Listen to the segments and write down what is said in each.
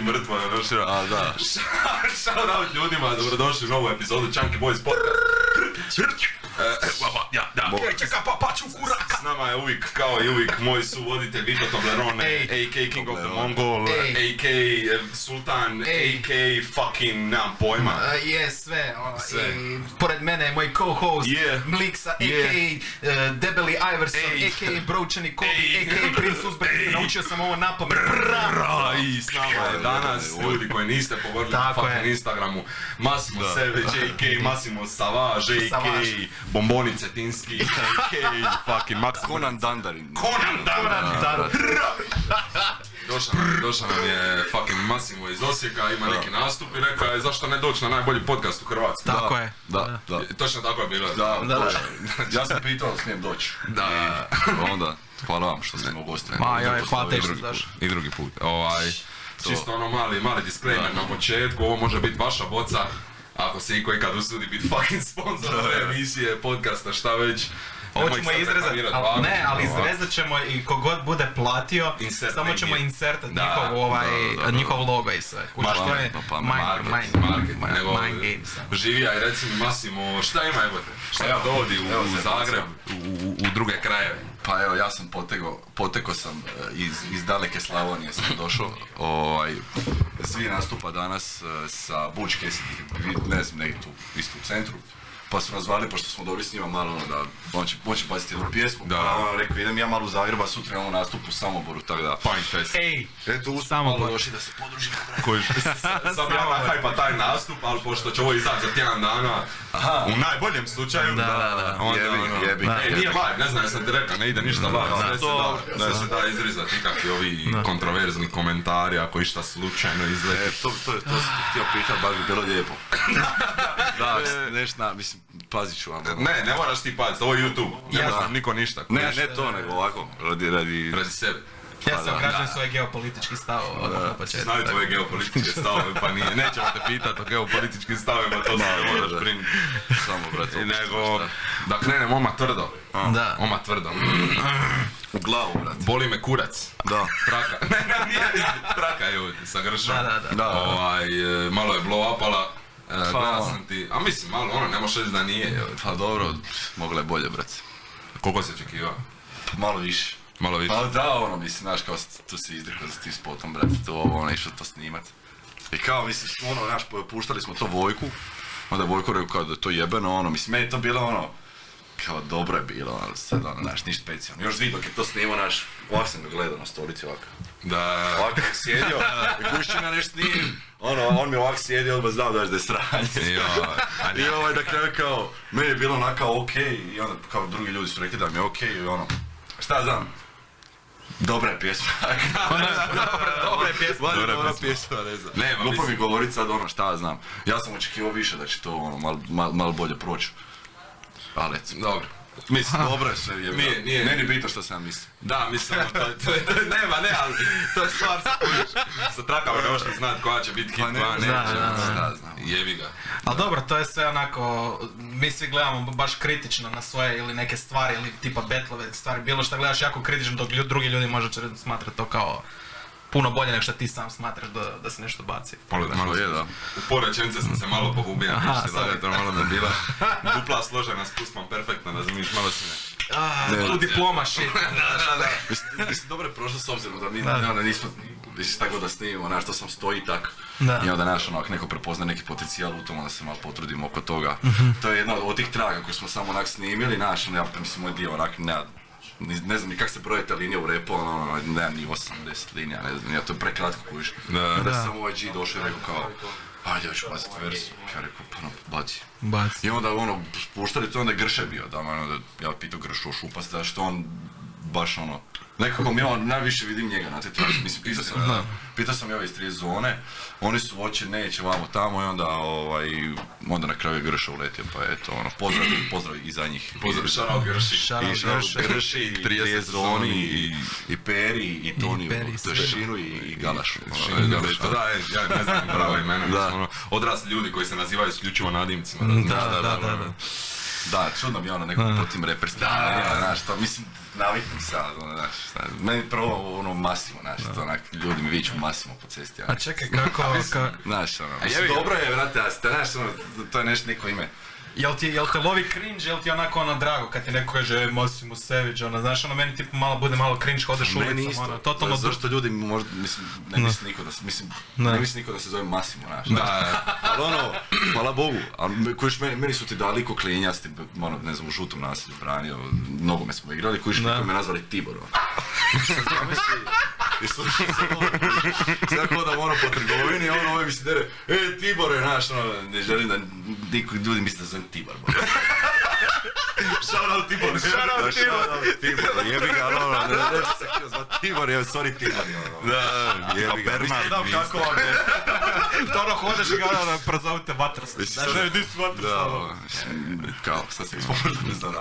mrtvo, A, da. Shout out ljudima, dobrodošli u novu epizodu Chunky Boys podcast. S nama je uvijek, kao i uvijek, moj suvoditelj Vito Toblerone, a.k. King of the Mongol, a.k. Sultan, a.k. fucking, nemam pojma. Sve. I pored mene je moj co-host Mliksa, a.k. Debeli Iverson, a.k. Broučani Kobi, a.k. Prince Uzbek. Naučio sam ovo napamet. I s nama je danas ljudi koji niste pogodili na fucking Instagramu, Massimo Savage, a.k. Massimo Savage, a.k. Bomboni Cetinski, a.k. fucking Max Conan Dandarin. Došao nam je fucking Massimo iz Osijeka, ima neki nastup i rekao je zašto ne doći na najbolji podcast u Hrvatskoj. Tako je. Da. Točno tako je bilo. Da. Ja sam pitao da smijem doći. Da. Onda, hvala vam što ste me ugostili. Hvala te što znaš. I drugi put. Čisto ono mali disclaimer na početku, ovo može biti vaša boca. Ako se iko ikad usudi biti fucking sponsor ove emisije, podcasta, šta već. Ovo ćemo izrezati, ali izrezat ćemo i kogod bude platio, samo ćemo insertat njihov logo i sve. To je market, nego živija i reci mi Massimo, šta ima jebote? Šta ja dovodi u Zagreb, u druge krajeve? Pa evo, ja sam potekao sam iz daleke Slavonije sam došao, svi nastupa danas sa Butch Cassidy, ne znam, negdje tu, isto u centru. Pa su nas zvali, pošto smo dobili s njima malo da on će paziti jednu pjesmu, pa on rekao idem ja malo u Zagreba, sutra imamo nastup u Samoboru, tako da... Pint Fest. Eto, u Samoboru došli da se podružimo. Sad bi ja hajpa taj nastup, ali pošto će ovo izaći za tjedan dana, u najboljem slučaju, jebi. Nije live, ne znam, sam ti rekao, ne ide ništa live, da se da izrizati nikakvi ovi kontroverzni komentari, ako išta slučajno izleti. To sam ti htio pitat, baš bi bilo lijepo. Da, nešto, mislim, pazit ću vam. Ne moraš ti paziti, ovo je YouTube, ne mora niko ništa. Ne to, nego ovako, radi sebe. Ja sam ograđujem svoje geopolitički stavove na početku. Znaju tvoje geopolitičke stavove, pa nije. Nećemo te pitat o geopolitičkim stavima, to se ne moraš brinuti. Samo, brate, nego, da krenem oma tvrdo. Oma tvrdo. U glavu, brate. Boli me kurac. Da. Traka. Nije, traka je ovdje, sa gršom. Da. Malo je blow upala. Gledao sam ti, a mislim malo, ne možeš reći da nije. Pa dobro, mogla je bolje, brate. Koliko se očekivao? Malo više. Pa da, mislim, znaš, kao tu si izdrhao za tim spotom, brate, išao to snimat. I kao, mislim, znaš, puštali smo to Vojku, onda je Vojko rekao kao da je to jebeno, mislim, meni je to bilo kao dobro je bilo, ali sad, znaš, ništa specijalno. Još dok je to snimao, znaš, ovak sam ga gledao na stolici, ovako. Da. Ovak je sjedio, i kušćina nešto snimim, on mi ovak sjedio, odmah znao da je sranje. I na kraju kao, meni je bilo onako okej, i onda kao drugi ljudi su rekli da mi je okej, i šta znam, dobra je pjesma. Dobra pjesma, ne znam. Glupo mi govorit sad šta znam. Ja sam očekivao više da će to malo bolje proći. Ali eto. Dobro. Mislim, dobro je sve, nije ni bitno što sam mislim. Da, mislim, nema, ali to je stvar sa trakama ne možeš znati koja će biti hit, koja neće. Jebi ga. Ali dobro, to je sve onako, mi svi gledamo baš kritično na svoje ili neke stvari ili tipa betlove stvari, bilo što gledaš jako kritično dok drugi ljudi možda će smatrati to kao puno bolje nego što ti sam smatraš da se nešto baci. Malo je, da. U porečence sam se malo pogubio, to malo me bila dupla složena s pustom perfektno, da zamiš malo si ne. Tu diploma shit. Mislim, dobro je prošlo s obzirom da nismo, mislim, tako da snimimo, znaš, to sam stoji tako. I onda, znaš, neko prepozna neki potencijal u tom, onda se malo potrudimo oko toga. To je jedna od tih traga koje smo samo onak snimili, znaš, ja mislim, moj dio onak, ne znam ni kak se broje te linije u repu, nemam ni 80 linija, ne znam, to je prekratko kojiš. Onda sam ovaj G došao i rekao kao, ajde, ja ću baciti verziju. Ja rekao, pa baci. I onda spuštali to, onda je Grše bio tamo, ja pitao Gršu šupas, da što on baš nekako mi najviše vidim njega na te traži, mislim, pitao sam ove iz 3 zone, oni su voće neće vamo tamo i onda na kraju je Grša uletio, pa eto, pozdrav i za njih. Pozdrav, šarao Grši, 30 zoni, i Peri, i Toni, Šinu i Galašu. Da, ja ne znam pravo imena, odrasli ljudi koji se nazivaju isključivo nadimcima. Da. Da, čudno mi ono neko po tim reperskim. Znaš, to mislim, naviknem sad, znaš, meni prvo ono Massimo, znaš, to onak, ljudi mi viču Massimo po cesti. A čekaj, kako... Znaš, ono, dobro je, vrate, znaš, ono, to je nešto neko ime. Jel te lovi cringe, jel ti onako ono drago kad ti neko kaže Massimo Savage, ono, znaš, ono, meni tipu bude malo cringe, hodeš ulicom, ono, totalno... Zašto ljudi možda, mislim, ne misli niko da se zove Massimo, znaš. Da, ali ono, hvala Bogu, ali kojiš meni su ti dali ko klinjasti, ono, ne znam, u žutom naselju branio, nogome smo igrali, kojiš niko me nazvali Tibor, ono. I slušaj se ono, sad hodam ono po trgovini, ono ovaj mi se dere, Tibore, znaš, ono, ne želim da ljudi misle da zovem Tibor, bo. Shoutout Tibor, Tibor, jebi ga, ono, ne se htio zvati Tibor, sorry Tibor, ono. Da, jebi ga, ne znam kako vam je. To ono hodeš i ga ono, prozovite Vatrslav. Znaš, di su Vatrslav? Kao, sad se ispomožda ne znam.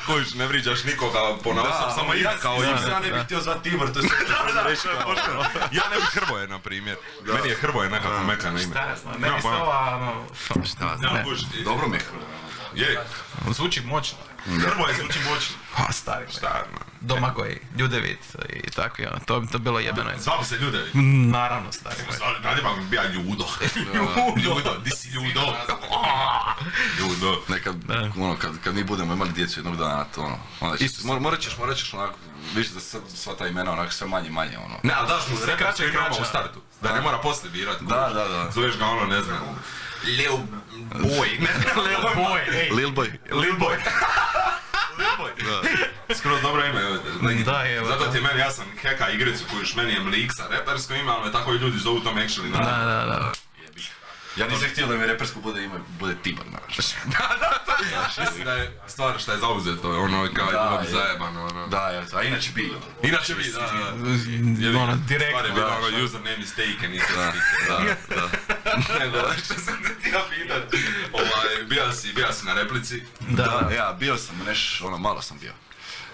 Kojiš, ne vriđaš nikoga ponaosob, samo ime kao ime. Ja ne bih htio zvati Tibor, to je sve reći kao. Ja ne bih Hrvoje, na primjer. Meni je Hrvoje nekako mekano ime. Šta ne znam, meni se ova, ono... Dobro mi je Hrvoje. Je. Zvuči moćno. Hrvoje zvuči moćno. Pa, stari. Domagoj, Ljudevit i tako, to bilo jebeno. Zvao se Ljudevit? Naravno, stari. Radi pa mi bija Ljudo. Ljudo, di si Ljudo? Ljudo. Nekad, ono, kad mi budemo imali djecu jednog dana, to ono, morat ćeš onako, viš da sva ta imena onako sve manje, ono. Ne, ali daš mu sve kraće imamo u startu. Da ne mora poslije birati. Da. Zoveš ga ono, ne znam, Lil Boy. Lil Boy. Lil Boy. Skroz dobro ime, da, evo. Zato ti je meni, ja sam heka igricu kojuš meni je Mliksa, repersko ime, ali me tako i ljudi zovu tom actually. Da. Ja nisam htio da mi repersko bude Tibor, znaš. Da, mislim da je stvar što je zauzeto, ono kao je bilo bi zajebano, ono. Da, a inače bi. Inače bi, da. Ono, direktno. Stvar je bilo, ono, username is taken, isto sticker, da. Nego, što sam te htio pitat, bija si na replici? Da, ja, bio sam, ono, malo sam bio.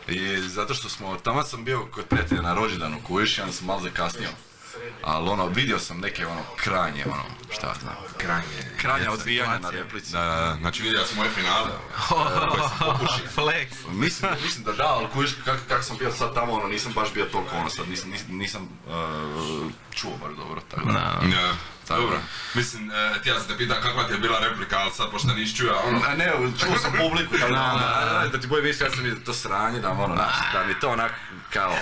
I zato što tamo sam bio kod prijatelja na rođendanu kujiš i onda sam malo zakasnio. Ali ono, vidio sam neke ono krajnje, ono, šta znam, krajnje odbijanja na replici. Da, znači vidio sam moje finale, koje sam popušio. Flex. Mislim da, ali kužiš kako sam bio sad tamo, ono, nisam baš bio toliko ono, sad nisam čuo baš dobro, tako da. Dobro, mislim, htio sam te pitan kakva ti je bila replika, ali sad pošto nisi čuo, ono... Ne, čuo sam publiku, da ti boje misli, ja sam vidio to sranje, da mi to onak kao...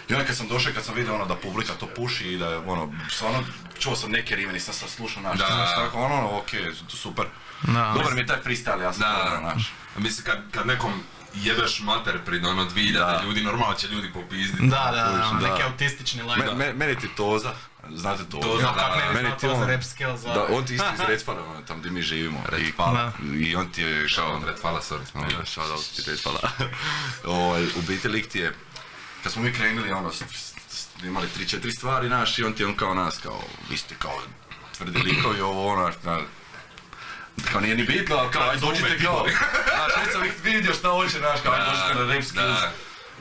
I onda kad sam vidio ono da publika to puši i da ono, stvarno čuo sam neke rime, nisam sad slušao naš, tako ono, okej, super. Dobar mi je taj freestyle, ja sam dobro naš. Mislim, kad nekom jebeš mater pred ono 2000 ljudi, normalno će ljudi popizditi. Da, neki autistični like. Meni ti Toza, znate Toza? Kako ne bi znao Toza rap skills. Da, on ti isto iz Redfala, tam gdje mi živimo. Redfala. I on ti je kao... Redfala, sorry. Shoutout ti Redfala. U biti lik ti je... Kad smo mi krenuli, ono, imali 3-4 stvari naš i on ti je kao nas, kao, vi ste kao tvrdi likovi, ovo ono, kao nije ni bitno, ali kao, ajde dođite kao, znaš, već sam ih vidio šta hoće, znaš, kao, ajde dođite na rap skills.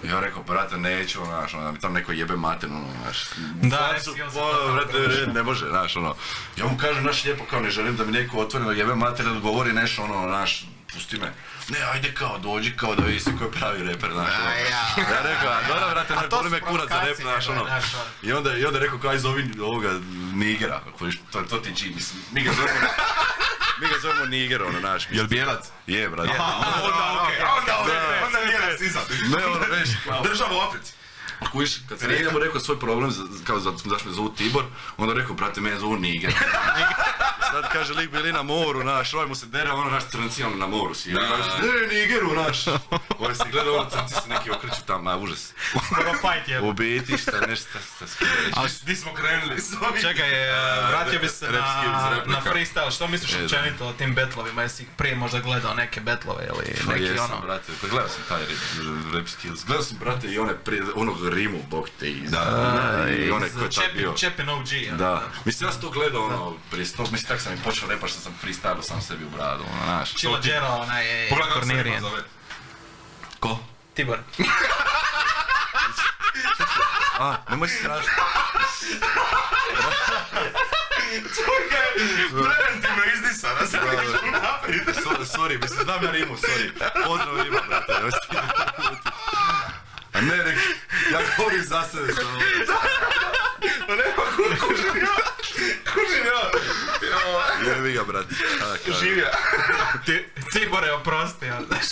I ja rekao, brate, neću, znaš, da mi tam neko jebe mater, ono, znaš, brate, ne može, znaš, ono. Ja mu kažem, znaš, lijepo, kao, ne želim da mi neko otvoreno jebe mater, da govori nešto, ono, znaš, pusti me. Ne, ajde kao, dođi kao da vidi se ko je pravi reper, znaš, ono. Ja rekao, a dobro, brate, ne boli me kurac za rep, znaš, ono. I onda rekao, kao, zovi ovoga Nigera, to ti G, mislim, mi ga zovemo Niger, ono, naš. Jel bijelac? Je, brate. Onda nije rasizam. Ne, ono, već. Država u Africi. Kujiš, kad sam njemu rekao svoj problem, kao zašto me zovu Tibor, onda rekao, brate, mene zovu Niger. Sad kaže, lik bili na moru, naš, ovaj mu se dere, ono, naš crnci, ono, na moru si. Ne, Nigeru, naš. Ovaj si gleda, ono, crnci se neki okreću tam, užas. Skoro fight je. U biti, šta nešto skreći. Ali di smo krenuli s ovim? Čekaj, vratio bi se na freestyle, što misliš općenito o tim battlovima, jesi prije možda gledao neke battlove ili neki ono? Jesam, brate, gledao sam taj rap skills, gledao sam, brate, i one prije, onog rimu, bog te iz. I one ko je tak bio. Čepin OG, da. Mislim, ja sam to gledao, ono, prije 100, mislim, tak sam i počeo repaš, što sam freestyle sam sebi u bradu, ono, znaš. Chilla Jero, onaj Kornirijan. Ko? Tibor. Nemoj se strašiti. Čekaj, preventivno izdisana, sad ideš u naprijed. sorry, mislim, znam ja rimu, sorry. Pozdrav Rima, brate. A ne, ja govorim za sebe samo. Pa nema kužim ja. Jebi ga, brate. Živja. Tibore, oprosti, ja, znaš.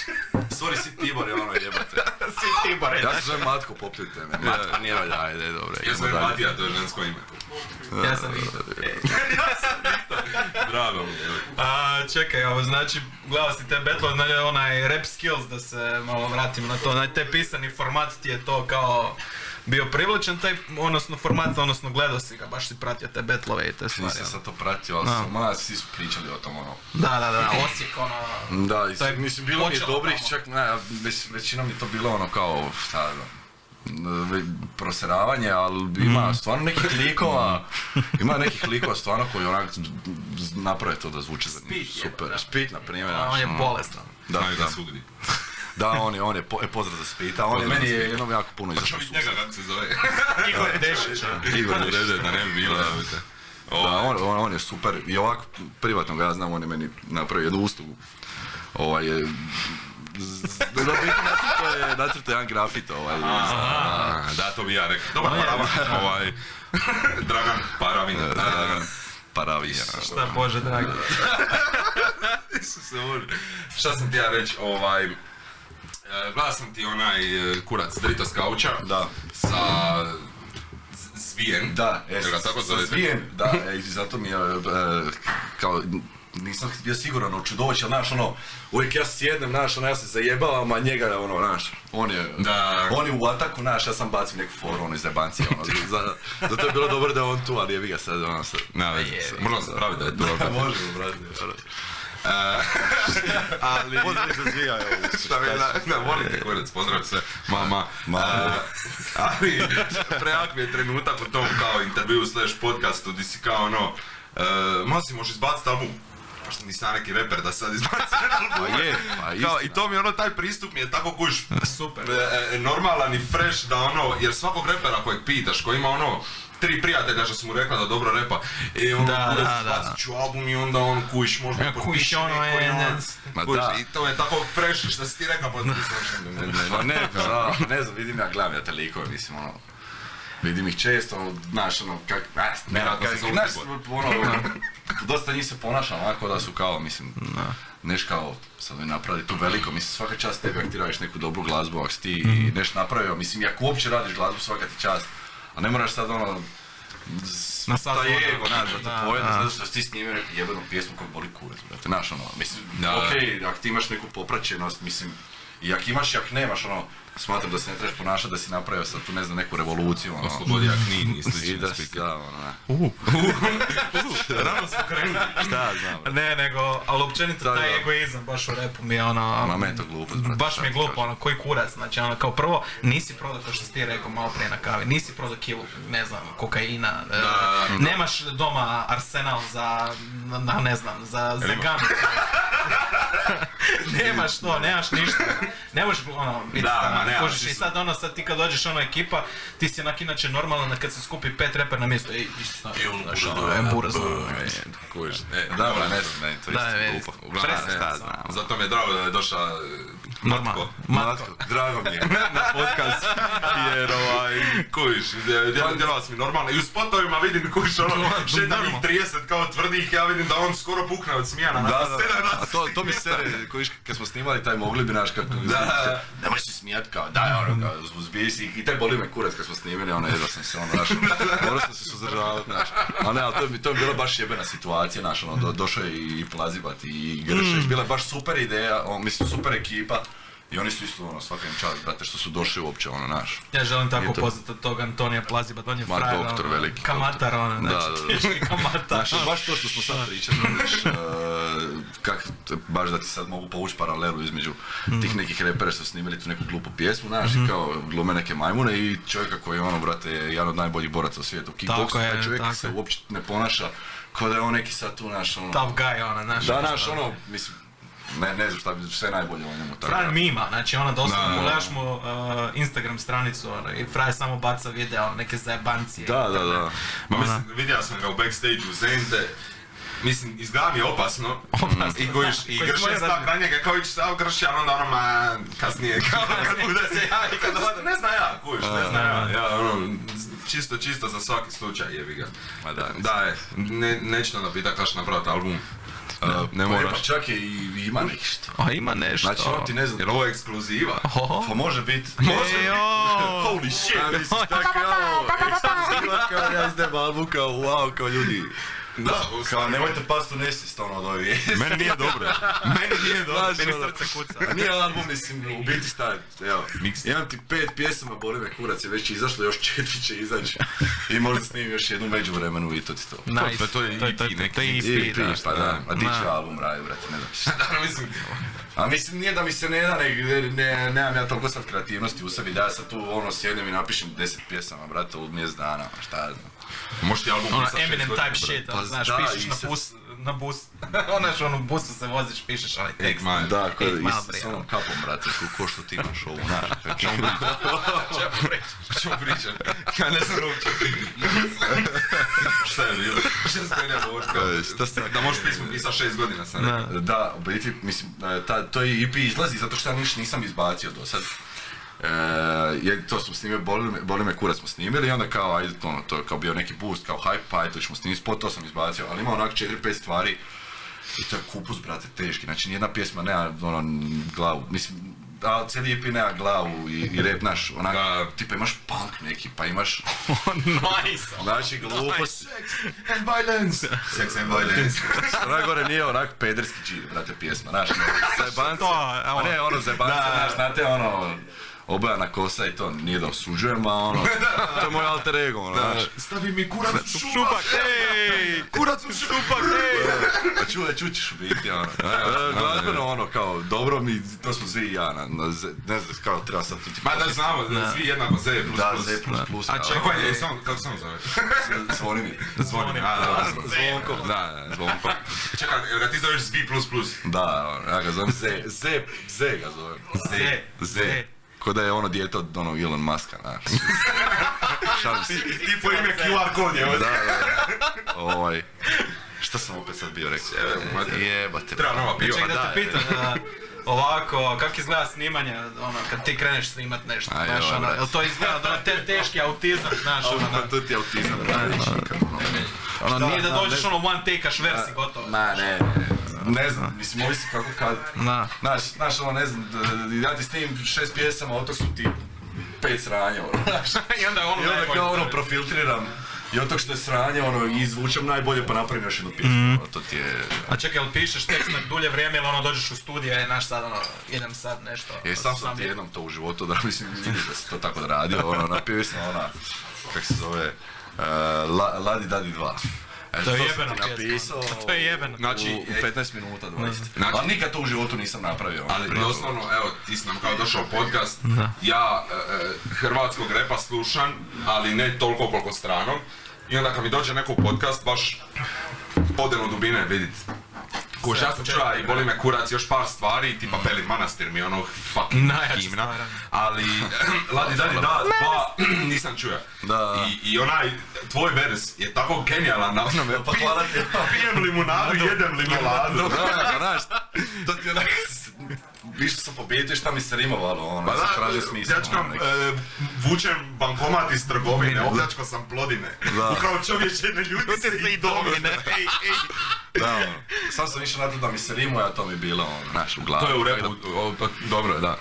Sorry, si Tibor, ono jebate. Si Tibore. Ja se zovem Matko, popljujte me. Matko, nije valja, ajde, dobro. Ja sam Matija, to je žensko ime. Ja sam Vito. Drago mi je. Čekaj, ovo znači, gledao si te battle, onaj rap skills, da se malo vratimo na to, znači te pisani format ti je to kao bio privlačen taj, odnosno format, odnosno gledao si ga, baš si pratio te battle-ove i te stvari. Nisam sad to pratio, ali sam, svi su pričali o tom, ono. Da, Osijek, ono... Da, mislim, bilo mi je dobrih, čak, većinom je to bilo ono kao, šta, proseravanje, ali ima stvarno nekih likova, stvarno koji onak naprave to da zvuči zanimljivo. Super. Spit, na primjer. On je bolestan. Da. Da, on je pozdrav za Spita, on je meni jednom jako puno izašao susret. Njega kako se zove? Igor Dešić. Da ne bi bilo. Da, on je super i ovako privatno ga ja znam, on je meni napravio jednu uslugu. Nacrto jedan grafit Da, to bi ja rekao. Dobar Paravan. Dragan Paravin. Paravin. Šta Bože dragi. Šta sam ti ja reći, gledao sam ti onaj kurac Drito Skauča. Da. Sa Zvijen. Da, sa Zvijen, da, i zato mi je kao... Nisam bio siguran o Čudović, ali znaš, ono, uvijek ja sjednem, znaš, ono, ja se zajebavam, a njega, ono, znaš, on je u ataku, znaš, ja sam bacim neku foru, ono, iz jebancije, ono, zato je bilo dobro da je on tu, ali jebi ga sad, ono, sad. Možemo se pravi da je tu. Da, možemo, brate. Ali... Pozdrav za Zvija, evo. Da, volim te kurac, pozdrav sve, mama. Ali, prejak mi je trenutak u tom kao intervju / podcastu, di si kao ono, Masi, možeš izbaciti album? Možda nisam neki reper da sad izbacim album. Pa istina. I to mi je ono, taj pristup mi je tako kuš super. Normalan i fresh da ono, jer svakog repera kojeg pitaš, koji ima ono, 3 prijatelja što su mu rekla da dobro repa, i ono, izbacit ću album i onda on kuš, možda potpiši neko, i to je tako fresh što si ti rekao, pa ne znam, vidim ja gledam ja te likove, mislim ono, vidim ih često, znaš ono, dosta njih se ponaša onako da su kao, mislim, neš kao sad mi napravili tu veliko, mislim svaka čast tebi ako ti radiš neku dobru glazbu, ako si ti neš napravio, mislim ako uopće radiš glazbu svaka ti čast, a ne moraš sad ono, taj ego, znaš, da te pojede, zato što si ti snimio neku jebenu pjesmu koja boli kurac, brate, znaš ono, mislim, okej, ako ti imaš neku popraćenost, mislim, i ako imaš i ako nemaš, ono, smatram da se ne trebaš ponašati da si napravio sad tu, ne znam, neku revoluciju, ono. Oslobodi Knin i slično spike. Da, ono, rano smo krenuli. Šta znam. Ne, nego, ali općenito taj egoizam baš u repu mi je ono... Ma meni to glupo, brate. Baš mi je glupo, ono, koji kurac, znači ono, kao prvo, nisi prodao, kao što si ti rekao malo prije na kavi, nisi prodao kilu, ne znam, kokaina, nemaš doma arsenal za, ne znam, za gamicu. Nemaš to, nemaš ništa, ne možeš ono biti kužiš i sad ono, sad ti kad dođeš ono ekipa, ti si onak inače normalno da kad se skupi 5 reper na mjesto, ej, ti si znaš, buraz, kužiš, da, ne znam, meni to isto glupo. Zato mi je drago da je došao Matko, drago mi je na podcast, jer kužiš, djelava si mi normalno i u spotovima vidim kužiš ono, šetam ih 30 kao tvrdih, ja vidim da on skoro pukne od smijana na scena. To mi se, kužiš, kad smo snimali taj mogli bi naš kako, ne možeš si smijat kao, daj ono, kao, uzbiji si i taj boli me kurac kad smo snimili, ono, jedva sam se ono, znaš, morao sam se suzdržavati, znaš, ali ne, ali to je bila baš jebena situacija, znaš, ono, došao je i Plazibat i Gršeć, bila je baš super ideja, mislim, super ekipa. I oni su isto ono, svaka im čast, brate, što su došli uopće, ono, naš. Ja želim tako upoznat od tog Antonija Plazibat, on je frajer, doktor, veliki kamatar, ono, znači, teški kamatar. Znači, baš to što smo sad pričali, kak, baš da ti sad mogu povući paralelu između tih nekih repera što su snimili tu neku glupu pjesmu, znaš, i kao glume neke majmune i čovjeka koji je, ono, brate, jedan od najboljih boraca u svijetu, kickboksu, taj čovjek se uopće ne ponaša kao da je on neki sad tu, naš, ono... Tough guy, ono, znaš. Da, naš, ono, mislim, ne znam šta bi sve najbolje o njemu. Fraj mima, znači ona doslovno gledaš mu Instagram stranicu i Fraj samo baca video, neke zajebancije. Da. Ma mislim, vidio sam ga u backstage-u Zente, mislim, izgleda mi opasno. I kojiš, i gršen stav kraj njega, kao ići stav grši, ali onda ono, kasnije, kao kad bude se javi, kad dosta, ne zna ja, kojiš, ne zna ja, ono, čisto za svaki slučaj, jebi ga. Da, neću onda pitak kaš napraviti album. Ne moraš. Pa čak je i ima nešto. A ima nešto. Znači, on ti ne znam. Jer ovo je ekskluziva. Pa može biti. Holy shit. Ja mislim, tako je ovo. Ekskluziva kao ja izdem album, kao wow, kao ljudi. Da, kao nemojte past u nesvijest ono od ove vijesti. Meni nije dobro. Meni srce kuca. Nije album, mislim, u biti šta je, evo. Imam ti 5 pjesama, boli me kurac, je već izašlo, još 4 će izaći. I možda snimim još jednu međuvremenu i to ti to. Nice. To je EP, neki EP, pa da. A di će album radi, brate, ne znam. Da, mislim. A mislim, nije da mi se ne da, nemam ja toliko sad kreativnosti u sebi, da ja sad tu ono sjednem i napišem 10 pjesama, brate, u mjesec dana, šta ja znam. Možeš ti album pisati 6 godina. Eminem type shit, pa znaš, da, pišeš na bus, onaš ono u busu se voziš, pišeš onaj tekst. Da, s onom kapom, brate, ko što ti imaš ovu, znaš. Čemu pričam? Ja ne znam uopće šta je bilo? Šta se spenja govoriti? Da možeš pismu pisati 6 godina sam rekao. Da, u biti, mislim, to je EP izlazi zato što ja nisam izbacio do sad. To smo snimili, boli me kurac smo snimili i onda kao, ajde, ono, to je kao bio neki boost, kao hype, pa ajde, ćemo snimiti spot, to sam izbacio, ali ima onak 4-5 stvari i to je kupus, brate, teški, znači nijedna pjesma nema, ono, glavu, mislim, ali cijeli EP nema glavu i rap naš, onak, tipa imaš punk neki, pa imaš... Nice! Znači, glupost... Sex and violence! Sex and violence! Najgore nije onak pederski džir, brate, pjesma, znaš, zajebanca, a ne, ono, zajebanca, znaš, znate, ono... Obojana kosa i to, nije da osuđujem, a ono, to je moj alter ego, ono, znaš. Stavi mi kurac u šupak, ej! Kurac u šupak, ej! A čućiš u biti, ono. Glazbeno, ono, kao, dobro mi, to smo Zvi i ja, ne znam, kao, treba sad tu ti... Ma da znamo, Zvi jednako Z++. Da, Z++. A čekaj, kako se on zove? Zvonimir. Zvonimir, Zvonko. Da, Zvonko. Čekaj, ga ti zoveš Zvi++? Da, ja ga zovem Z ga zovem. Z. Ko da je ono dijete od onog Elon Muska, znaš. Šalim se. Tipo ime QR kod je, ovo. Šta sam opet sad bio rekao? Jebate. Treba nova piva. Čekaj da te pitam, ovako, kako izgleda snimanje, ono, kad ti kreneš snimat nešto, znaš, ono, jel to izgleda da te teški autizam, znaš, ono, pa to ti je autizam, ono, nije da dođeš ono one take-a šversi, gotovo. Ma, ne znam, mislim, ovisi kako kad, znaš, ono, ne znam, ja ti snimim 6 pjesama, od tog su ti 5 sranja, ono, znaš, i onda ono najbolje. I onda kao ono profiltriram, i od tog što je sranje, ono, izvučem najbolje pa napravim još jednu pjesmu, to ti je... A čekaj, jel pišeš tekst na dulje vrijeme ili ono dođeš u studije, znaš sad ono, idem sad nešto... Sam ti jednom to u životu, da mislim, vidiš da si to tako radio, ono, napio sam ona, kak se zove, Ladi Dadi 2. To je jebeno pjesma, to je jebeno. Znači, u 15 minuta, 20. Ali nikad to u životu nisam napravio. Ali doslovno, evo, ti si nam kao došao u podcast, ja hrvatskog repa slušam, ali ne toliko koliko stranog. I onda kad mi dođe neko podcast, baš podenu dubine vidit. Ko ja sam čuo i boli me kurac još par stvari, tipa Peli Manastir mi je ono fucking himna. Ali Ladi Dadi Da 2 nisam čuo. I onaj tvoj vers je tako genijalan na onome, pijem limunadu, jedem limonadu. Znaš, to ti onak... Više sam pobijetio šta mi se rimovalo, ono, ja sam tražio smisla. Pljačkam, vučem bankomat iz trgovine, opljačkao sam Plodine. Upravo čovječe, ne ljudi se i domine. Da, ono, sam išao na to da mi se rimuje, a to mi je bilo, ono, znaš, u glavi. To je u repu, dobro je, da.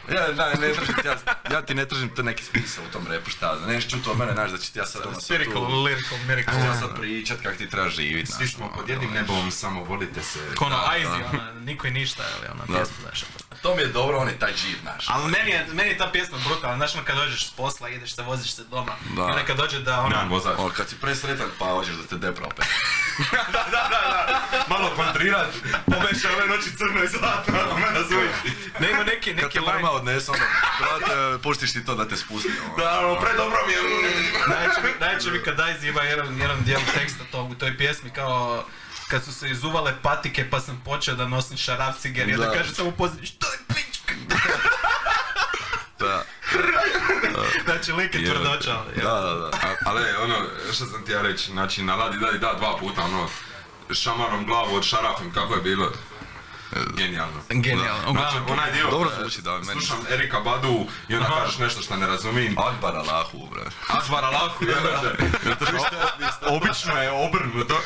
Ja ti ne tražim te neki smisao u tom repu, šta, neš čuti od mene, znaš, da će ti ja sad ono sad tu... Lyrical, miracle. Ja sad pričat kak ti treba živit, Svi smo pod jednim nebom, samo volite se. Kono, Aizi, ona, niko i ništa, ali ona pjesma, znaš. To mi je dobro, on je taj dživ, znaš. Ali meni je ta pjesma brutalna, znaš, kad dođeš s posla, ideš se, voziš se doma. I onda kad dođe da ona... Kad si presretan, pa hoćeš da te depra opet. Da. Malo kontrirat, pomeša ove noći crno i zlatno, me razumiješ. Ne ima neki line... Kad te prema odnese, ono, brate, puštiš ti to da te spusti, ono. Da, ono, predobro mi je. Najveće mi kad Aizi ima jedan dijel teksta u toj pjesmi, kao... Kad su se izuvale patike pa sam počeo da nosim šaraf ciger i da kaže samo pozdrav, što je pička? Da. Znači lik je tvrdoća. Da. Ali ono, što sam ti ja reći, znači na Ladi Dadi Da 2 puta, ono, šamarom glavu od šarafim, kako je bilo? Genijalno. Znači, onaj dio, dobro zvuči da meni. Slušam Erika Badu i onda kažeš nešto što ne razumijem. Akbar Allahu, bre. Akbar Allahu, obično je obrnuto.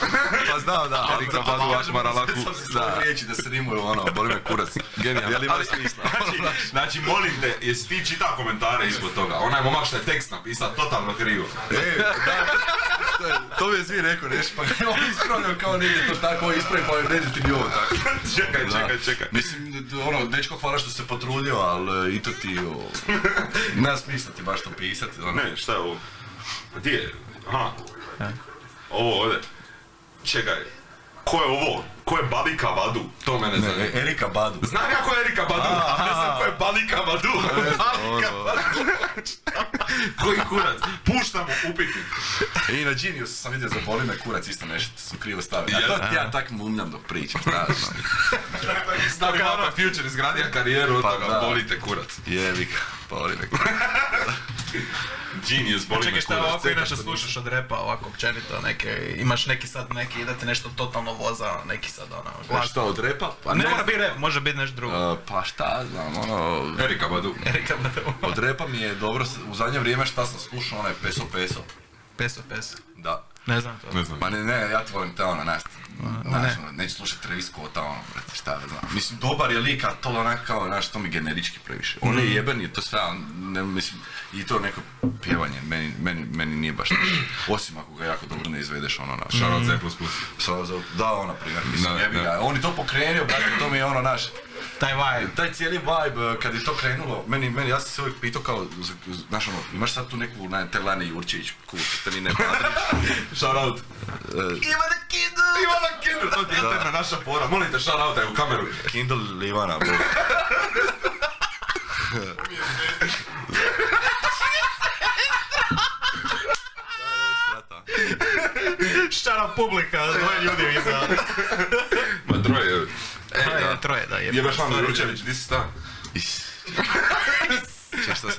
Pa znam, da, Erika Badu, Akbar Allahu. Sam se svoje riječi da se rimuju boli me kurac. Genijalno. Jel ima smisla? Znači, molim te, jesi ti čitao komentare ispod toga? Onaj momak što je tekst napisao, totalno krivo. To mi je svi rekao, nešto, pa on ispravljao kao nije to tako, ispravi pa je ređeti mi ovo tako. Čekaj. Mislim, dečko hvala što se potrudio, ali i to ti, nema smisla ti baš to pisati. Ne, šta je ovo? Gdje je? Aha. Ovo ovdje. Čekaj. Ko je ovo? Ko je Balika Badu? To mene zanima. Erika Badu. Znam ja ko je Erika Badu, a ne znam ko je Balika Badu. Balika Badu. Koji kurac? Puštam upitnik. I na Geniusu sam vidio za boli me kurac, isto nešto su krivo stavili. A to ja tak mumljam dok pričam, znaš. Stavi Mapa Future izgradio karijeru od toga, bolite kurac. Jebika, boli me kurac. Genius, boli me kurac. Čekaj, šta ovako inače slušaš od repa, ovako općenito, imaš neki sad neki, da te nešto totalno voza, neki sad ono... Šta od repa? Pa ne mora biti rap, može biti nešto drugo. Pa šta znam, ono... Erika Badu. Od repa mi je dobro, u zadnje vrijeme šta sam slušao, onaj Peso. Peso? Da. Ne znam to. Ne znam. Pa ne, ja ti volim te ono, neću slušati Travis Scotta, ono, brate, šta ja znam. Mislim, dobar je lik, a to onak kao, znaš, to mi generički previše. On je jeben i to sve, ne, mislim, i to neko pjevanje, meni nije baš nešto. Osim ako ga jako dobro ne izvedeš, ono, naš. Shoutout Z++. Da, ono, primjer, mislim, jebi ga. On je to pokrenio, brate, to mi je ono, naš... Taj vibe. Taj cijeli vibe, kad je to krenulo, meni ja sam se uvijek pitao kao, znaš ono, imaš sad tu neku, te Lane Jurčević, Tenine Badrić. Shoutout. Ivana Kindle! To je jedna naša fora, molim te shoutoutaj u kameru. Kindle Ivana, bro. Šara publika, dvoje ljudi iza. Ma troje. Troje, da. Jebeš Lana Jurčević, di si sta?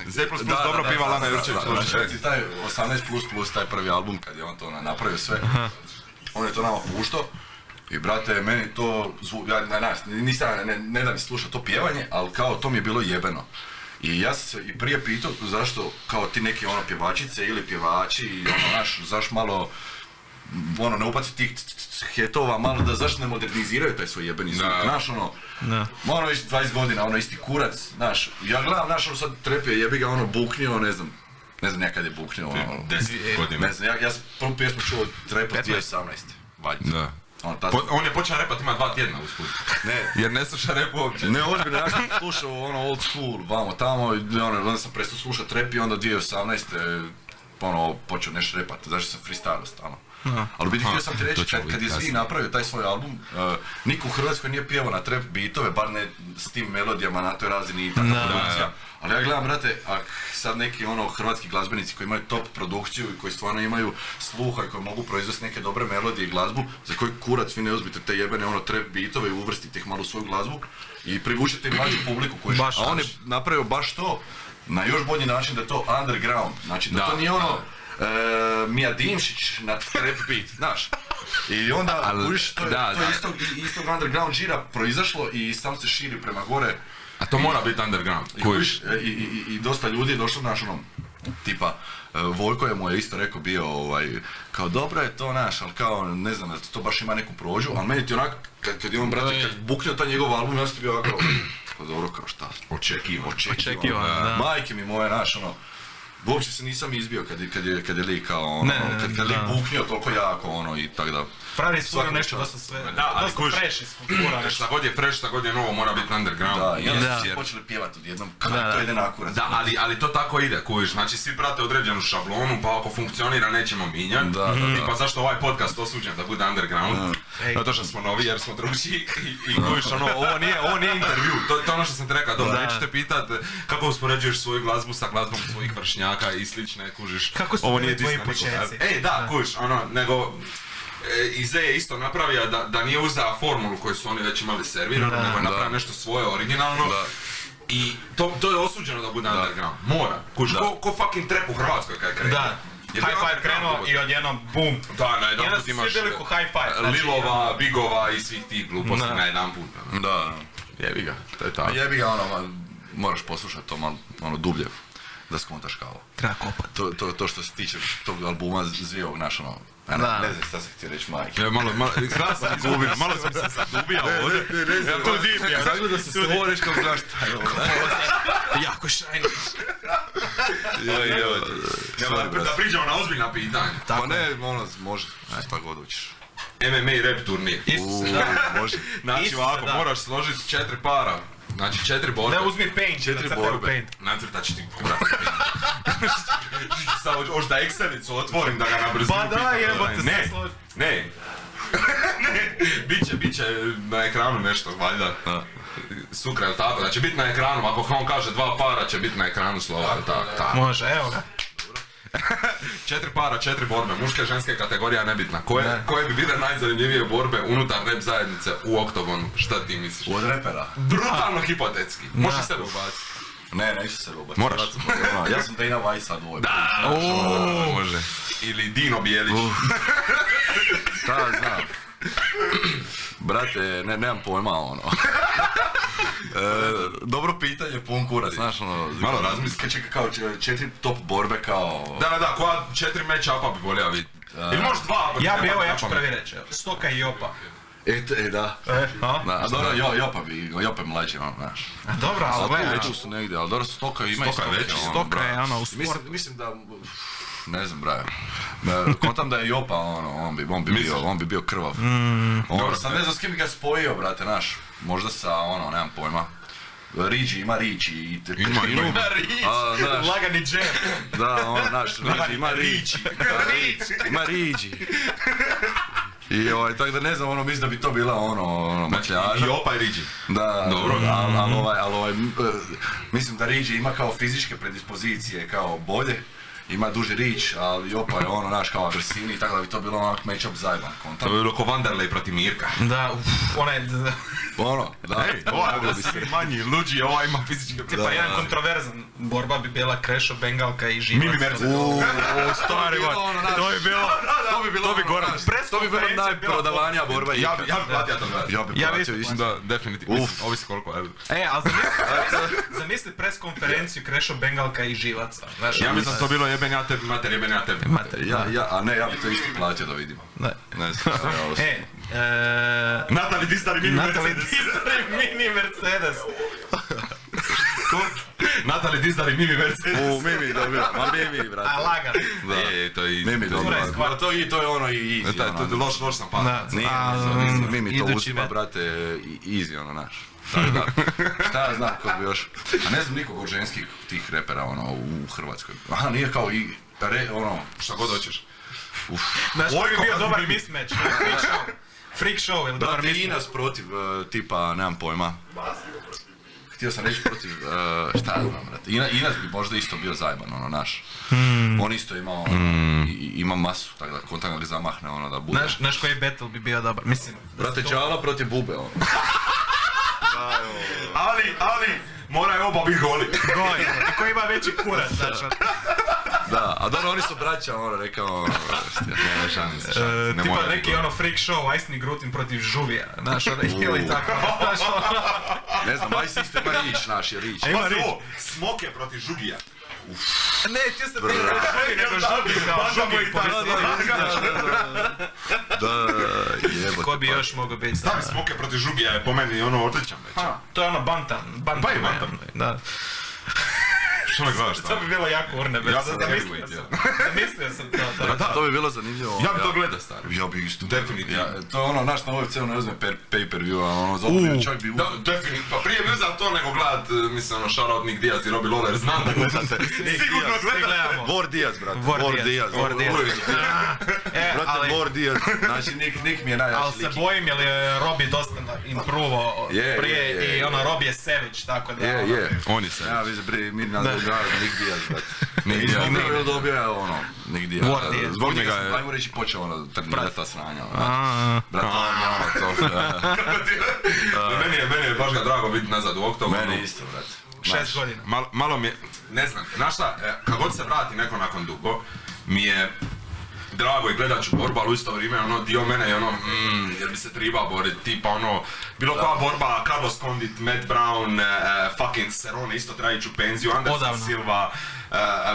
Z++ dobro piva Lana Jurčević. Znači taj 18++, taj prvi album, kad je on to napravio sve, on je to nama puštao. I brate, meni to, ne da mi slušao to pjevanje, ali kao to mi je bilo jebeno. I ja sam se i prije pitao zašto kao ti neki ono pjevačice ili pjevači, ono naš, zašto malo, ono ne upaci tih hitova malo da zašto ne moderniziraju taj svoj jebeni zvuk, znaš ono, ono već 20 godina, ono isti kurac, znaš, ja gledam naš ono sad trepije, jebi ga ono buknio, ne znam nekad je buknio, ono, 10 godina. Ne znam, ja sam prvu pjesmu čuo od trepa 2018, valjda. On je počeo repat, ima 2 tjedna usput. Ne. Jer ne sluša rap uopće. Ne, ozbiljno, ja sam slušao ono old school, vamo tamo, onda sam prestao slušat rap i onda 2018. Ono, počeo nešto repat, zašto sam freestyle stalno. Ali u biti htio sam ti reći, kad je Zvi napravio taj svoj album, niko u Hrvatskoj nije pjevao na trap beatove, bar ne s tim melodijama na toj razini i takva produkcija. Ali ja gledam, brate, sad neki ono hrvatski glazbenici koji imaju top produkciju i koji stvarno imaju sluha i koji mogu proizvesti neke dobre melodije i glazbu, za koji kurac vi ne uzmite te jebene ono trap beatove i uvrstite ih malo u svoju glazbu i privučete im mlađu publiku koji a on je napravio baš to na još bolji način da je to underground, znači da to nije ono Mija Dimšić na trap beat, znaš. I onda, kužiš, to je istog underground žira proizašlo i sam se širi prema gore. A to mora biti underground, kužiš. I dosta ljudi je došlo naš ono, tipa, Vojko je mu je isto rekao bio, kao dobro je to naš, ali kao ne znam da to baš ima neku prođu, ali meni ti onak, kad je on, brate, kad buknio taj njegov album, ja sam ti bio ovako, kao dobro, kao šta? Očekivan, da. Majke mi moje, naš, ono, uopće se nisam izbio kad je lik kao ono, kad lik buknio toliko jako ono i tak da... Pravi svoj nešto dosta sve, dosta fresh iz kultura. Šta god je fresh, šta god je novo, mora biti underground. Da, i onda su počeli pjevati odjednom, kako to ide nakurac. Da, ali to tako ide, kužiš, znači svi prate određenu šablonu, pa ako funkcionira nećemo minjati. Pa zašto ovaj podcast osuđen da bude underground? Zato što smo novi jer smo drugčiji i kužiš, ono, ovo nije intervju, to je ono što sam ti rekao, dobro, neću te pitat kako uspoređuješ svoju glazbu sa glazbom svojih vršnjaka i slične, kužiš. Kako su bili tvoji početci? Da, kužiš, ono, nego... Ize je isto napravio da nije uzeo formulu koju su oni već imali servirano, nego je napravio nešto svoje, originalno. I to je osuđeno da bude underground. Mora. Ko fucking trap u Hrvatskoj kad je krenuo. high five krenuo i odjednom bum. Da, na jedan put imaš svi bili ko high five. Znači, Lilova, Bigova i svih tih gluposti na jedan put. Da. Jebi ga, to je tako. Jebi ga, moraš poslušati to malo dublje, da skontaš kao. Treba kopat. To što se tiče tog albuma Zvijevog naš, ne znam šta se htio reći, majke. Malo sam se zadubio ovdje. Ja to divim. Zagledao se stvoriš kao znaš šta je ovo. Jako shiny. Da priđemo na ozbiljna pitanja. Pa ne, može, šta god hoćeš. MMA i rap turnir. Isuse, da. Može. Znači ovako, moraš složiti 4 para. Znači 4 borbe. Ne, uzmi paint, 4 borbe. Nacrtat će ti brate. Samo hoš da Excelicu otvorim da ga na brzinu Pa da, jebote, ne, sve složi. ne. Bit će na ekranu nešto, valjda. Sukra, jel tako? Da će biti na ekranu, ako on kaže 2 para će biti na ekranu slova, jel tako? Može, evo ga. 4 para, 4 borbe, muške, ženske kategorija nebitna. Koje bi bile najzanimljivije borbe unutar rap zajednice u Oktogonu? Šta ti misliš? Od repera? Brutalno hipotetski. Možeš sebe ubaciti. Ne, neću se ubaciti. Moraš. Ja sam Dana White sad ovoj. Da, može. Ili Dino Bijelić. Šta znam. Brate, nemam pojma dobro pitanje, pun kurac, znaš malo razmisli. Čekaj, kao 4 top borbe kao... Da, koja 4 match-upa bi volio vidjeti. Ili možda 2. Ja ću prvi reći, Stoka i Jopa. Da. A dobro, Jopa je mlađi, znaš. Dobro, ali gledaj. Tu su negdje, ali dobro, Stoka ima i Stoka. Stoka je u sportu. Mislim da... Ne znam, braja. Kontam da je Jopa, on bi bio krvav. Sad ne znam s kim bi ga spojio, brate, naš. Možda sa, nemam pojma. Riđi, ima Riđi i... Ima Riđi, lagani džep. Da, naš, Riđi, ima Riđi. Ima Riđi. I tako da ne znam, mislim da bi to bila makljaža. I Jopa i Riđi. Da, dobro, ali mislim da Riđi ima kao fizičke predispozicije, kao bolje. Ima duži rič, ali Jopa je naš kao agresivni, tako da bi to bilo onak match-up zajban. To bi bilo ko Vanderlei protiv Mirka. Da, onaj... da. Ovaj agresivni manji, luđi, ovaj ima fizičke... Tipa jedan kontroverzan borba bi bila Krešo, Bengalka i Živac. Mimi Mercedes. Stari, to bi bilo... To bi goran. To bi bilo najprodavanija borba. Ja bi platio to gledati. Ja bi platio, mislim da, definitivno. Ovisi koliko, evo. Ali zamisli pres konferenciju Krešo, Bengalka i Živaca. Ja mislim da to bilo jeben ja tebi, mater, jeben ja tebi. Ja bi to isto platio da vidimo. Ne znam. Natali Dizdari Mini Mercedes. Natali Dizdari Mimi Mercedes. Mimi, dobro. Mimi, brate. A lagan. To je Mimi, dobro. To je i easy. Loš sam pa. Mimi to uzima, brate, easy, naš. Šta ja znam ko bi još... A ne znam nikog od ženskih tih repera u Hrvatskoj. Aha, nije kao i... Šta god hoćeš. Znaš koji bi bio dobar mismatch? Freak show ili dobar mismatch? Brate, Inas protiv tipa, nemam pojma. Htio sam reći protiv, šta ja znam, brate. Inas bi možda isto bio zajeban, naš. On isto ima masu, tako da kontam ga zamahne, da bude. Znaš koji battle bi bio dobar? Mislim... Brate, Đala protiv Bube, Ali, moraju oba biti goli. Goli, i koji ima veći kurac, znaš. Da, a dobro, oni su braća, rekao, nema šanse. Tipa neki freak show, Ice Grutin protiv Žuvija, znaš, ili tako, znaš. Ne znam, Ice isto ima rič, naš je rič. Ima rič. Smoke protiv Žugija. Ne, ti se prije Žugi, nego Žugi, kao Žugi po visini. Da, jebote. Ko bi još mogao biti? Stavi Smoke protiv Žugija je po meni odličan već. To je Bantam. Pa je Bantam. Da. Što me gledaš? To bi bilo jako urnebe. Ja sam zamislio sam to. Da, to bi bilo zanimljivo. Ja bi to gledao, stari. Ja bi isto. Definitivno. To je naš na OFC-u ne uzme pay-per-view, zapravo čak bi... Definitivno. Pa prije bi uzam to nego gledat, mislim, shoutout Nick Diaz i Robbie Lawler, znam da gledate. Sigurno gledamo. War Diaz, brate. War Diaz. Brate, War Diaz. Znači, Nick mi je najjači lik. Ali se bojim jer je Robbie dosta improvo prije i Robbie je savage, tako da... On je savage. Ja, Nick Diaz, brate. Nick Diaz. Zbog dobio je Nick Diaz. Zbog njega je... Ajmo reći počeo trenirati ta sranja. Brate, on je to. Meni je baš ga drago biti nazad u Oktogonu. Meni isto, brate. 6 godina. Malo mi je, ne znam, znaš šta, kad god se vrati neko nakon dugo, mi je drago i gledat ću borbu, ali u isto vrijeme ono dio mene je ono, jer bi se triba boriti, tipa ono, bilo koja borba, Carlos Condit, Matt Brown, fucking Cerrone, isto treba ići u penziju, Anderson Silva,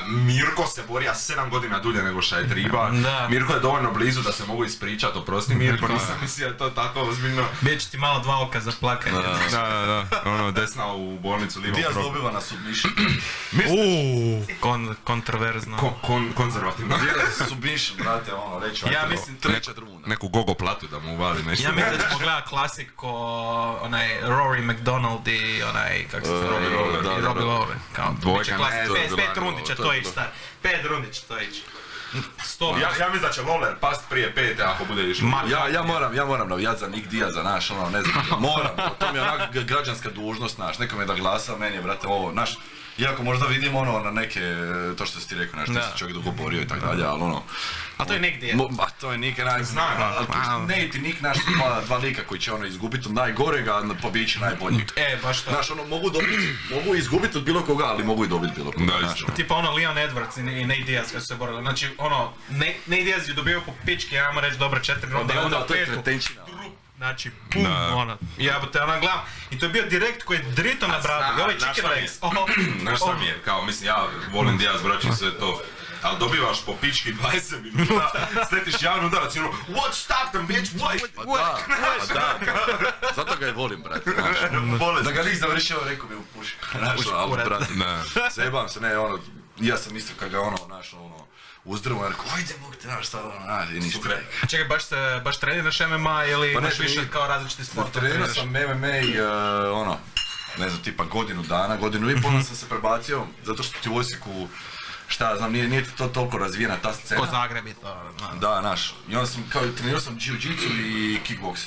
Mirko se borija 7 godina dulje nego šta je triba. Mirko je dovoljno blizu da se mogu ispričat, oprosti Mirko, nisam mislio to tako ozbiljno. Bijeći ti malo dva oka za plakanje. Da, ono desna u bolnicu, lijevo Diaz dobiva na submission. Kontroverzno. Konzervativno. Diaz submission, brate, ono, reći, ja mislim, treća druna. Neku gogo platu da mu uvali nešto. Ja mislim da ćemo gledat klasik ko onaj Rory McDonald i onaj, kako se zove, Robbie Lawler. Dvojka, Pet rundića, to je ići star. 5 rundića, to je ići. Ja mislim da će Lawler past prije 5 ako bude išao. Ja moram navijat za Nick Diaza, naš, ono, ne znam, moram, to mi je onak građanska dužnost, naš, nekom je da glasa, meni je, brate, ovo, naš, iako možda vidim ono na neke, to što si ti rekao, nešto se čovjek dugo borio i tako dalje, ali ono... A to je Nick Diaz. To je Nick, ne ti Nick, naš dva lika koji će ono izgubiti od najgorega, pobjeći će najboljeg. Baš to. Znaš, ono, mogu izgubiti od bilo koga, ali mogu i dobiti bilo koga, znaš. Tipa ono Leon Edwards i Nate Diaz kad su se borili, znači ono, Nate Diaz je dobio po pički, ja vam reći dobra 4 runde, onda u petu. Znači, pum, ono, jebote, ono, gledam, i to je bio direkt koji je drito na bradu, i ovaj chicken legs, Znaš šta mi je, kao, mislim, ja volim Diaz, braći, sve to, ali dobivaš po pički 20 minuta, sletiš javni udarac i ono, what, stop them, bitch, what? Pa da, zato ga je volim, brate, znaš, da ga lik završio, rekao bi u puši, znaš, ali, brate, zajebam se, ne, ono, ja sam isto kad ga ono, znaš, ono, uzdrmo, ja rekao, ajde, Bog te, znaš, šta, i ništa. Čekaj, baš treniraš MMA ili imaš više kao različiti sport? Trenirao sam MMA i, ono, ne znam, tipa godinu i pol sam se prebacio, zato što ti u Osijeku, šta znam, nije to toliko razvijena ta scena. Ko Zagreb je to, da, naš, i onda sam, kao, trenirao sam jiu-jitsu i kickbox.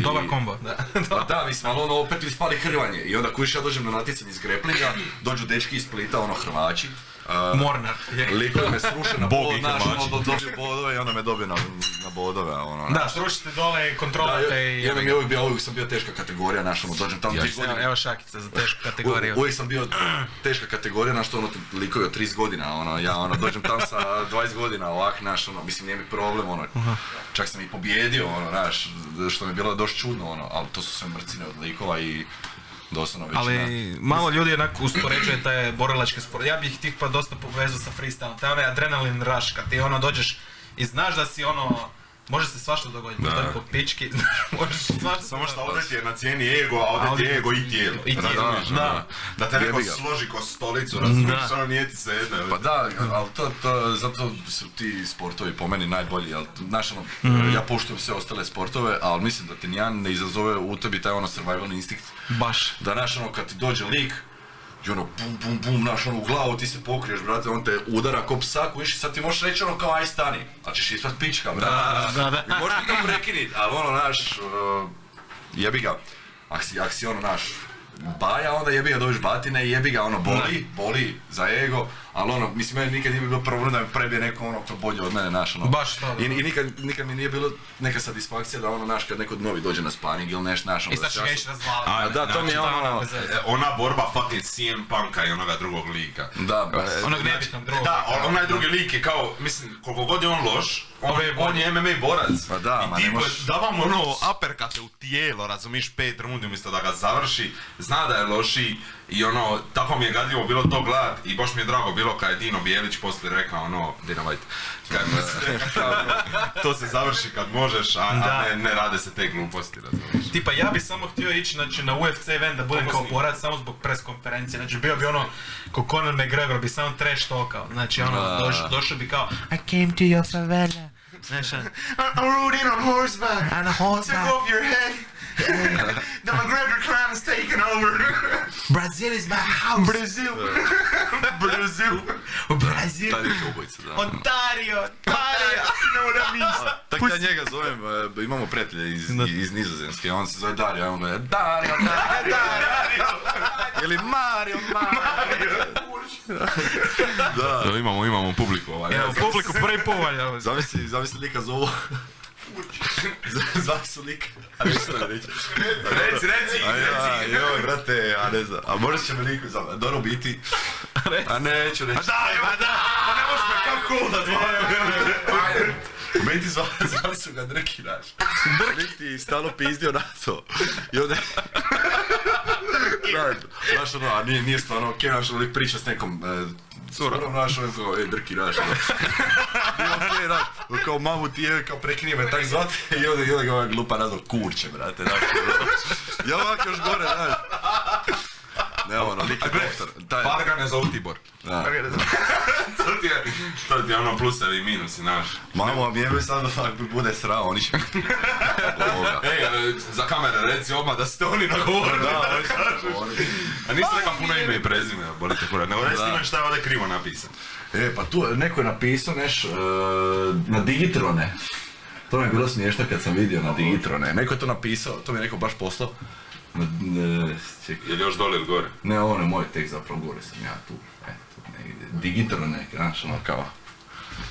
Dobar kombo, da. Pa da, mislim, ali ono, opet mi spali hrvanje. I onda kujiš ja dođem na natjecanje iz greplinga, dođu dečki iz Splita, ono, Hrvači. Mornar. Liko me sruše na bod, znaš, ono, dobije bodove i onda me dobije na bodove, ono, da, srušite dole, kontrolate i... Jedan mi je uvijek sam bio teška kategorija, znaš, ono, dođem tamo 3 godine. Evo šakica za tešku kategoriju. Uvijek sam bio teška kategorija, znaš, ono, likovi od 30 godina, ono, ja, ono, dođem tam sa 20 godina, ovak, znaš, ono, mislim, nije mi problem, ono, čak sam i pobjedio, ono, znaš, što mi je bilo dosta čudno, ono, ali to su sve mrcine od likova i doslovno većina. Ali malo ljudi onako uspoređuje taj borilački sport. Ja bih tih pa dosta povezao sa freestyle. To je onaj adrenalin rush, kad ti ono dođeš i znaš da si ono, može se svašta dogoditi, možda po pički, možeš svašta. Samo što ovdje ti je na cijeni ego, a ovdje ti je ego i tijelo. Da te neko složi ko stolicu, razumiješ, ono nije ti se jedno. Pa da, ali zato su ti sportovi po meni najbolji, ali znaš ono, ja poštujem sve ostale sportove, ali mislim da ti nijedan ne izazove u tebi taj ono survival instinct. Baš. Da znaš ono, kad ti dođe lik, i ono bum, znaš ono u glavu ti se pokriješ, brate, on te udara ko psa, kojiš i sad ti možeš reći ono kao aj stani, ali ćeš isprat pička, brate. Da. I možeš ti to prekinit, ali ono, znaš, jebi ga, ak si ono, znaš, baja, onda jebi ga dobiš batine i jebi ga, ono, boli za ego, ali ono, mislim, meni nikad nije bilo problem da me prebije neko ono ko bolje od mene, znaš, ono. Baš to. I nikad mi nije bilo neka satisfakcija da ono, znaš, kad neko novi dođe na sparing ili nešto, znaš, ono. I sad će ga ići razvaliti. Da, to mi je ono, ona borba fucking CM Punka i onoga drugog lika. Da, onog nebitnog drugog. Da, onaj drugi lik je kao, mislim, koliko god je on loš, on je MMA borac. Pa da, ma ne možeš. Da vam ono uppercute u tijelo, razumiš, 5 rundi umjesto da ga završi, zna da je lošiji i ono, tako mi je gadljivo bilo to gledat i baš mi je drago bilo kad je Dino Bijelić poslije rekao ono, Dinamite, to se završi kad možeš, a ne rade se te gluposti, razumiješ. Tipa ja bi samo htio ići na UFC event da budem kao borac samo zbog press konferencije, znači bio bi ono ko Conor McGregor bi samo trash talkao, znači ono došao bi kao I came to your favela. I rode in on horseback, took off your head. The McGregor clan is taken over. Brazil is my house. Brazil. Tarike ubojica, da. Ontario. You know what that means? Tako ja njega zovem, imamo prijatelja iz Nizozemske, on se zove Dario, on gleda Dario. Ili Mario. Da, imamo publiku ovaj. Evo, publiku prvi povalj. Zamisli lika zovu. Zamisli lika. A nešto da reći. Reci. Joj, brate, a ne znam. A možda će me liku dobro biti. A neću reći. Da, ne možeš kako da dvoje. Meni zvali su ga Drki, znaš. Drki je stalno pizdio na to. I onda... Znaš ono, a nije stvarno okej, znaš ono, priča s nekom curom, znaš ono, kao, Drki, znaš ono. Nije okej, znaš, kao mamu ti je, kao prekinije me tak zvati i onda ga ovaj glupa nazval kurče, brate, znaš. Ja ovak još gore, znaš. Ne, ono, lik je doktor. Bar ga ne zovu Tibor. To ti je ono plusevi i minusi, znaš. Mamo, mi jebe sad da bude srao, oni će biti. Ej, za kamere reci odmah da ste oni nagovorili. Da, a nisi rekao puno ime i prezime, bolite kura. Ne reci ime šta je ovdje krivo napisano. Pa tu neko je napisao na Digitrone. To mi je bilo smiješno kad sam vidio na Digitrone. Neko je to napisao, to mi je neko baš poslao. Je li još dole ili gore? Ne, ovo je moj tekst, zapravo gore sam ja tu. Eto, negdje. Digitrone, znaš ono kao...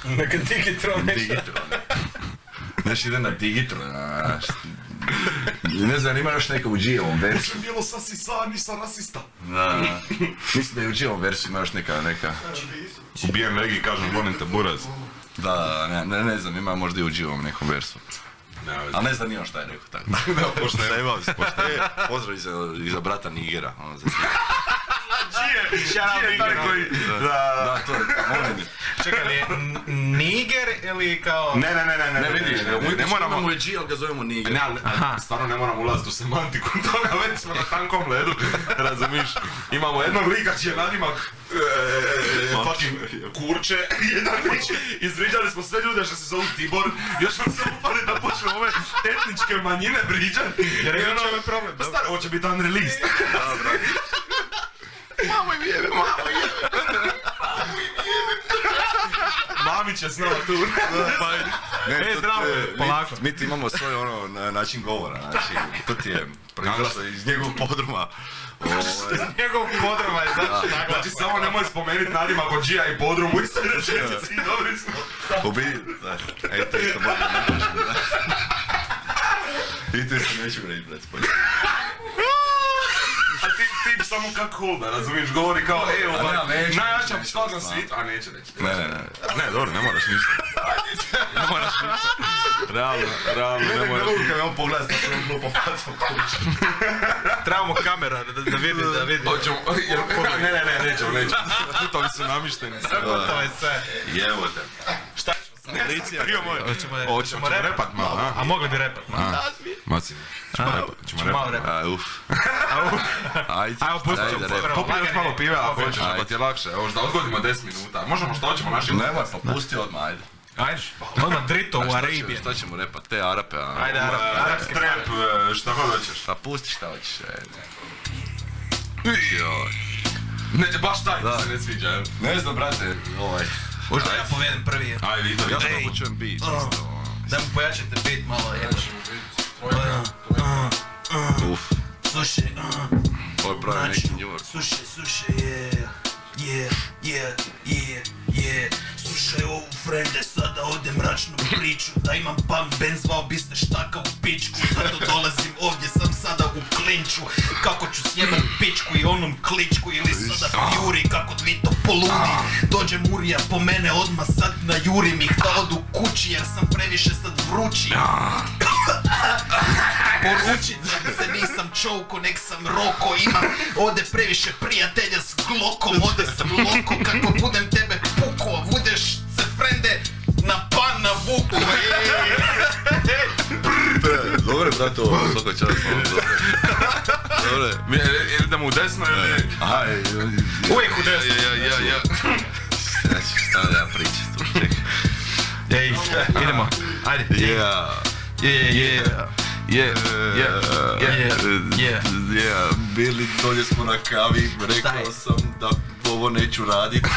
Neka Digitrone. Digitrone. Znaš, ide na Digitrone, znaš. Ne znam, ima još neka u G-ovom verziju. Bilo sasisa, nisam rasista. Da. Mislim da je u G-ovom verziju ima još neka... Ubijem Legi, kažem, volim te buraz. Da, ne znam, ima možda i u G-ovom nekom versu. Ali ne znam nijom šta je rekao tako. Da, pošteno. Pozdrav iza brata Nigera. Čije, taj koji... Da, to je, on Čekaj, li je Niger ili kao... Ne, vidiš, ne moramo... Imamo je G, ali ga zovemo Niger. Ne, ali stvarno ne moramo ulaziti u semantiku toga, već smo na tankom ledu, razumiš? Imamo jednog lika čiji je nadimak fucking kurče, jedan lič, izvriđali smo sve ljude što se zovu Tibor, još nam se upali da počne ove etničke manjine vriđati. Jer je ono problem, pa stari, ovo će biti unreleased. Mamo im jebe. Mami će s nama tu. Zdravo, polako. Mi ti imamo svoj ono način govora, znači, to ti je proizlašlo iz njegovog podruma. Iz njegovog podruma je znači naglas. Znači samo nemoj spomenuti nadimak od G-a i podrum u istoj rečenici, dobri smo. To isto bolje ne možemo, da. I to isto nećemo reći, bret, spolje. A ti samo kak Hulda, razumiješ, govori kao, najjača stvar na svijetu, a neće reći. Ne, dobro, ne moraš ništa. Ne moraš ništa. Realno, ne moraš. Ne mogu kad me on pogleda sa svojom glupom facom kuću. Trebamo kamera da vidi. Hoćemo, nećemo. Putovi su namišteni. Gotovo je sve. Jevo te. Šta ćemo sad? Policija. Hoćemo repat malo, a? A mogli bi repat malo. Maci. Ćemo malo repat. Ajde. Ajmo, pustit ćemo. Popij još malo pive ako hoćeš, pa ti je lakše. Evo, da odgodimo 10 minuta. Možemo što hoćemo našim... Nemoj, pa pusti odmah, ajde. Ajde, odmah drito u Arabije. Šta ćemo repat, te Arape, a? Ajde, arapski trap, šta god hoćeš. Pa pusti šta hoćeš, Ne, baš taj se ne sviđa, evo. Ne znam, brate, Možda ja povedem prvi. Ajde, vidim. Ja sam počujem beat, isto. Da mu pojačate beat malo, jeboš. Slušaj, Ovo je pravi neki New York. Slušaj, Slušaj ovu frende, sada ode mračnu priču. Da imam pump band, zvao biste štaka u pičku. Zato dolazim ovdje, sam sada u klinču. Kako ću sjebat pičku i onom kličku. Ili sada Fury, kako vi to poludi. Dođe Murija po mene, odmah sad najurim ih da odu kući, jer sam previše sad vrući. Poručit da se nisam čovko, nek sam roko. Imam ode previše prijatelja s glokom. Ode sam loko, kako budem tebe puko. Budeš se frende na pan na vuku. Dobre, brate, ovo svako čas. Dobre. Idemo u desno ili... Aha, Uvijek u desno. Ja. Šta da ja pričam tu, čekaj. Idemo, ajde. Bili dolje smo na kavi, rekao sam da ovo neću radit.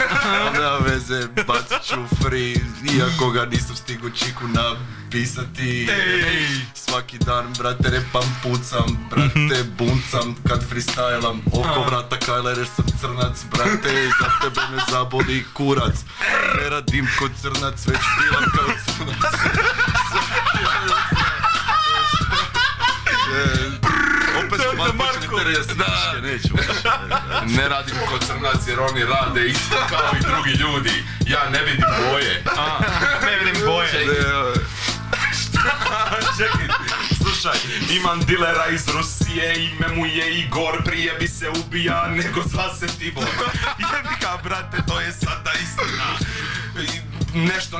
Nema veze, bacit ću free, iako ga nisam stigo čiku napisati. Svaki dan, brate, repam, pucam, brate, buncam, kad freestylam, oko vrata Kajler jer sam crnac, brate, za tebe me zaboli kurac. Ne radim ko crnac, već bilam kao crnac. Opet smo Marko. Neću. Ne radim ko crnac jer oni rade isto kao i drugi ljudi. Ja ne vidim boje. Ne vidim boje. Čekaj, slušaj, imam dilera iz Rusije, ime mu je Igor, prije bi se ubija nego zva se Tibor. Jebi ga, brate, to je sada istina.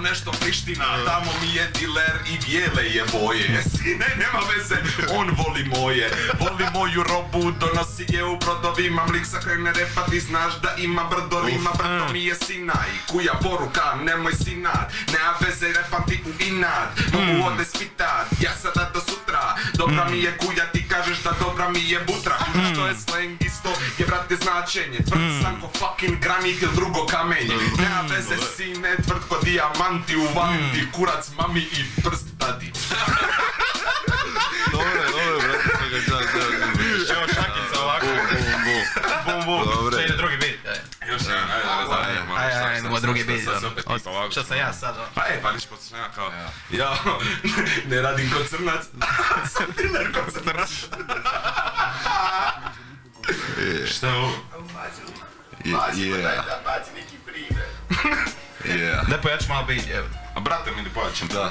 Nešto Priština, tamo mi je diler i bijele je boje. Sine, nema veze, on voli moje. Voli moju robu, donosi je u brodovima. Mlik sa krene repa, ti znaš da ima brdo rima. Brdo mi je Sinaj, kuja poruka, nemoj sinat. Nema veze, repam ti u inat. Mogu ode spitat, ja sada do sutra. Dobra mi je kuja, ti kažeš da dobra mi je butra. Kužiš što je slang isto, je brate značenje. Tvrd sam ko fucking granit ili drugo kamenje. Nema veze, sine, tvrd ko dijamanti, uvalim ti kurac mami i prst tati. Dobre, brate, svega Evo šakica ovako. Bum. Dobre. Šta ide drugi bit? Još jedan, Ajde, idemo drugi bit. Šta sam ja sad? Pa niš počne ja kao, ja ne radim kod crnac, sam diler kod crnac. Šta je ovo? Baci neki primjer. Da pojaču malo bit, evo. A brate mi ne pojačem. Da.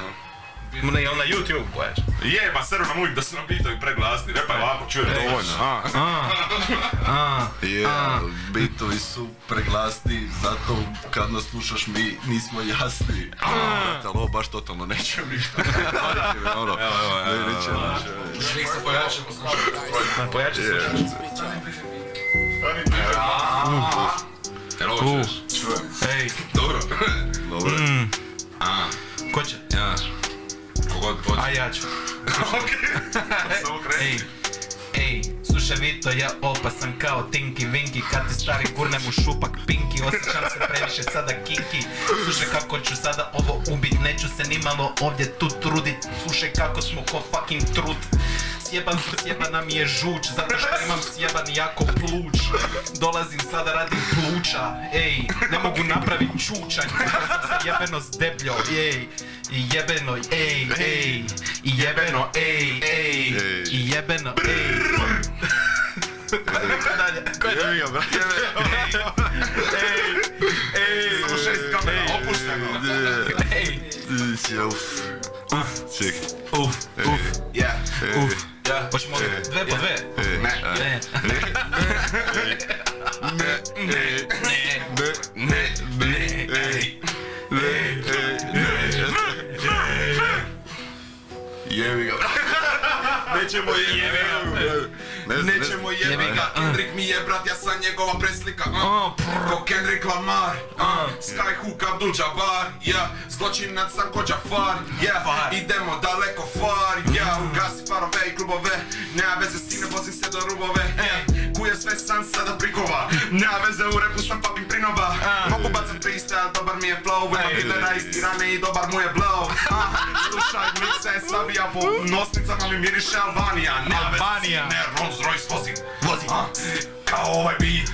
Ne, on na YouTube pojaču. Je, pa srno nam uvijek da su nam bitovi preglasni, repaj ovako, čuje dovoljno. Bitovi su preglasni, zato kad nas slušaš mi nismo jasni. Brate, ali ovo baš totalno nećem ništa. Evo. Nek se pojačemo, slušaj. Pojaču se. Jel ovo čuješ? Čujem. Ej, Dobro. ko će? Ja. Kogod hoće. A ja ću. Samo kreni. Ej, slušaj Vito, ja opasan kao Tinky Winky. Kad ti stari gurnem u šupak Pinky, osjećam se previše sada kinky. Slušaj kako ću sada ovo ubit, neću se nimalo ovdje tu trudit. Slušaj kako smo ko fucking trut. Sjebana mi je žuč, zato što imam sjeban jako pluć. Dolazim sada radim pluća, ej, ne mogu napravit čučanj. Sam se jebeno zdebljo, ej, i jebeno, ej, i jebeno, ej, i jebeno, ej. Ko je dalje? Ej, Samo 6 kamera, opušteno. ej, Yeah. hoćemo dve po dve? Ne. Jebi ga. Nećemo jebi ga. Kendrick mi je brat, ja sam njegova preslika. Ko Kendrick Lamar. Skyhook Abdul Jabbar. Zločinac sam ko Jafar. Idemo daleko far. Ugasi farove i klubove. Nema veze s tim, ne vozim se do rubove. Kuje sve sam sada prikova. Nema veze, u repu sam fucking prinova. Mogu bacat freestyle, dobar mi je flow. Imam dilera iz Tirane i dobar mu je blow. Slušaj, mlik se sabija po nosnicama, mi miriše Albanija. Albanija. Ne, Rolls Royce vozi. Kao ovaj beat.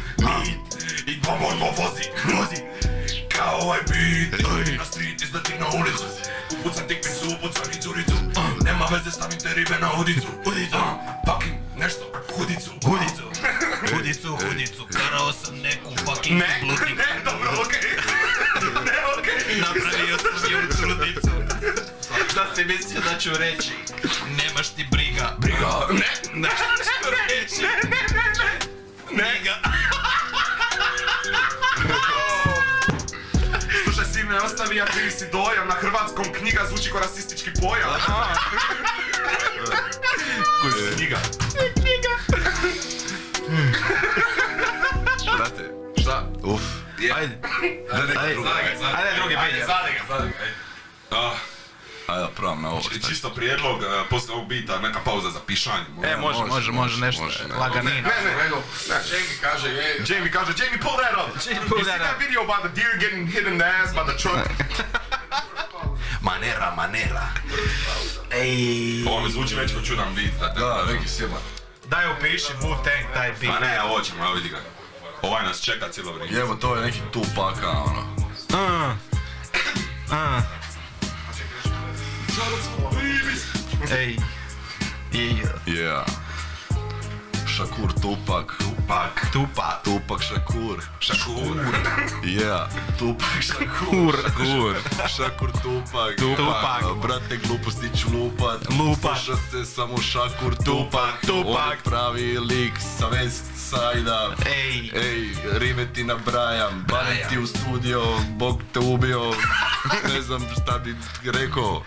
I bombo vozi. Kao ovaj beat. Na street izleti na ulicu. Upucam tikpicu, upucam i curicu. Nema veze, stavim te ribe na udicu. Fucking nešto, hudicu. Karao sam neku fucking bludnicu. Ne, dobro, okej. Napravio sam je u trudicu. Da si mislio da ću reći? Nemaš ti briga. Ne ću reći. Briga. Slušaj, sine, ostavi, ja krivi si dojam. Na hrvatskom knjiga zvuči ko rasistički pojam. Knjiga. Brate. Šta? Uf. Ajde. Ajde, drugi bit. Zadi ga. Ajde, probam na ovo. Čisto prijedlog, poslije ovog bita, neka pauza za pišanje. Može nešto. Laganina. Jamie kaže, Jamie, pull that up. You see that video about the deer getting hit in the ass by the truck? Manera. Ej. Ovo mi zvuči već ko čudan beat. Da, neki sjeban. Daj upiši Wu-Tang taj beat. Pa ne, ovo ćemo, evo vidi ga. Ovaj nas čeka cijelo vrijeme. Evo, to je neki Tupaka, ono. Ej. Yeah. Shakur Tupak. Tupak Shakur. Yeah, Tupak Shakur. Shakur Tupak. Brate, gluposti ću lupat. Sluša se samo Shakur Tupak. On je pravi lik sa West Side-a. Ej, rime ti nabrajam. Barem ti u studio, Bog te ubio. Ne znam šta bi rekao.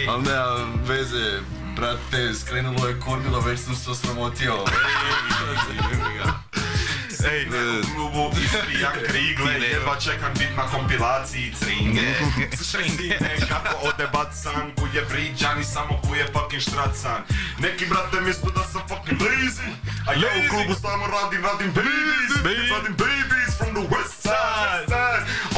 Ali nema veze. Brate, skrenulo je kormilo, već sam se osramotio. Ej, u klubu Istrijan Krigle, jedva čekam bit na kompilaciji Cringe. Kako odebat san, kuje vriđan i samo kuje fucking štracan. Neki brate mislu da sam fucking lazy, a ja u klubu samo radim babies from the west side.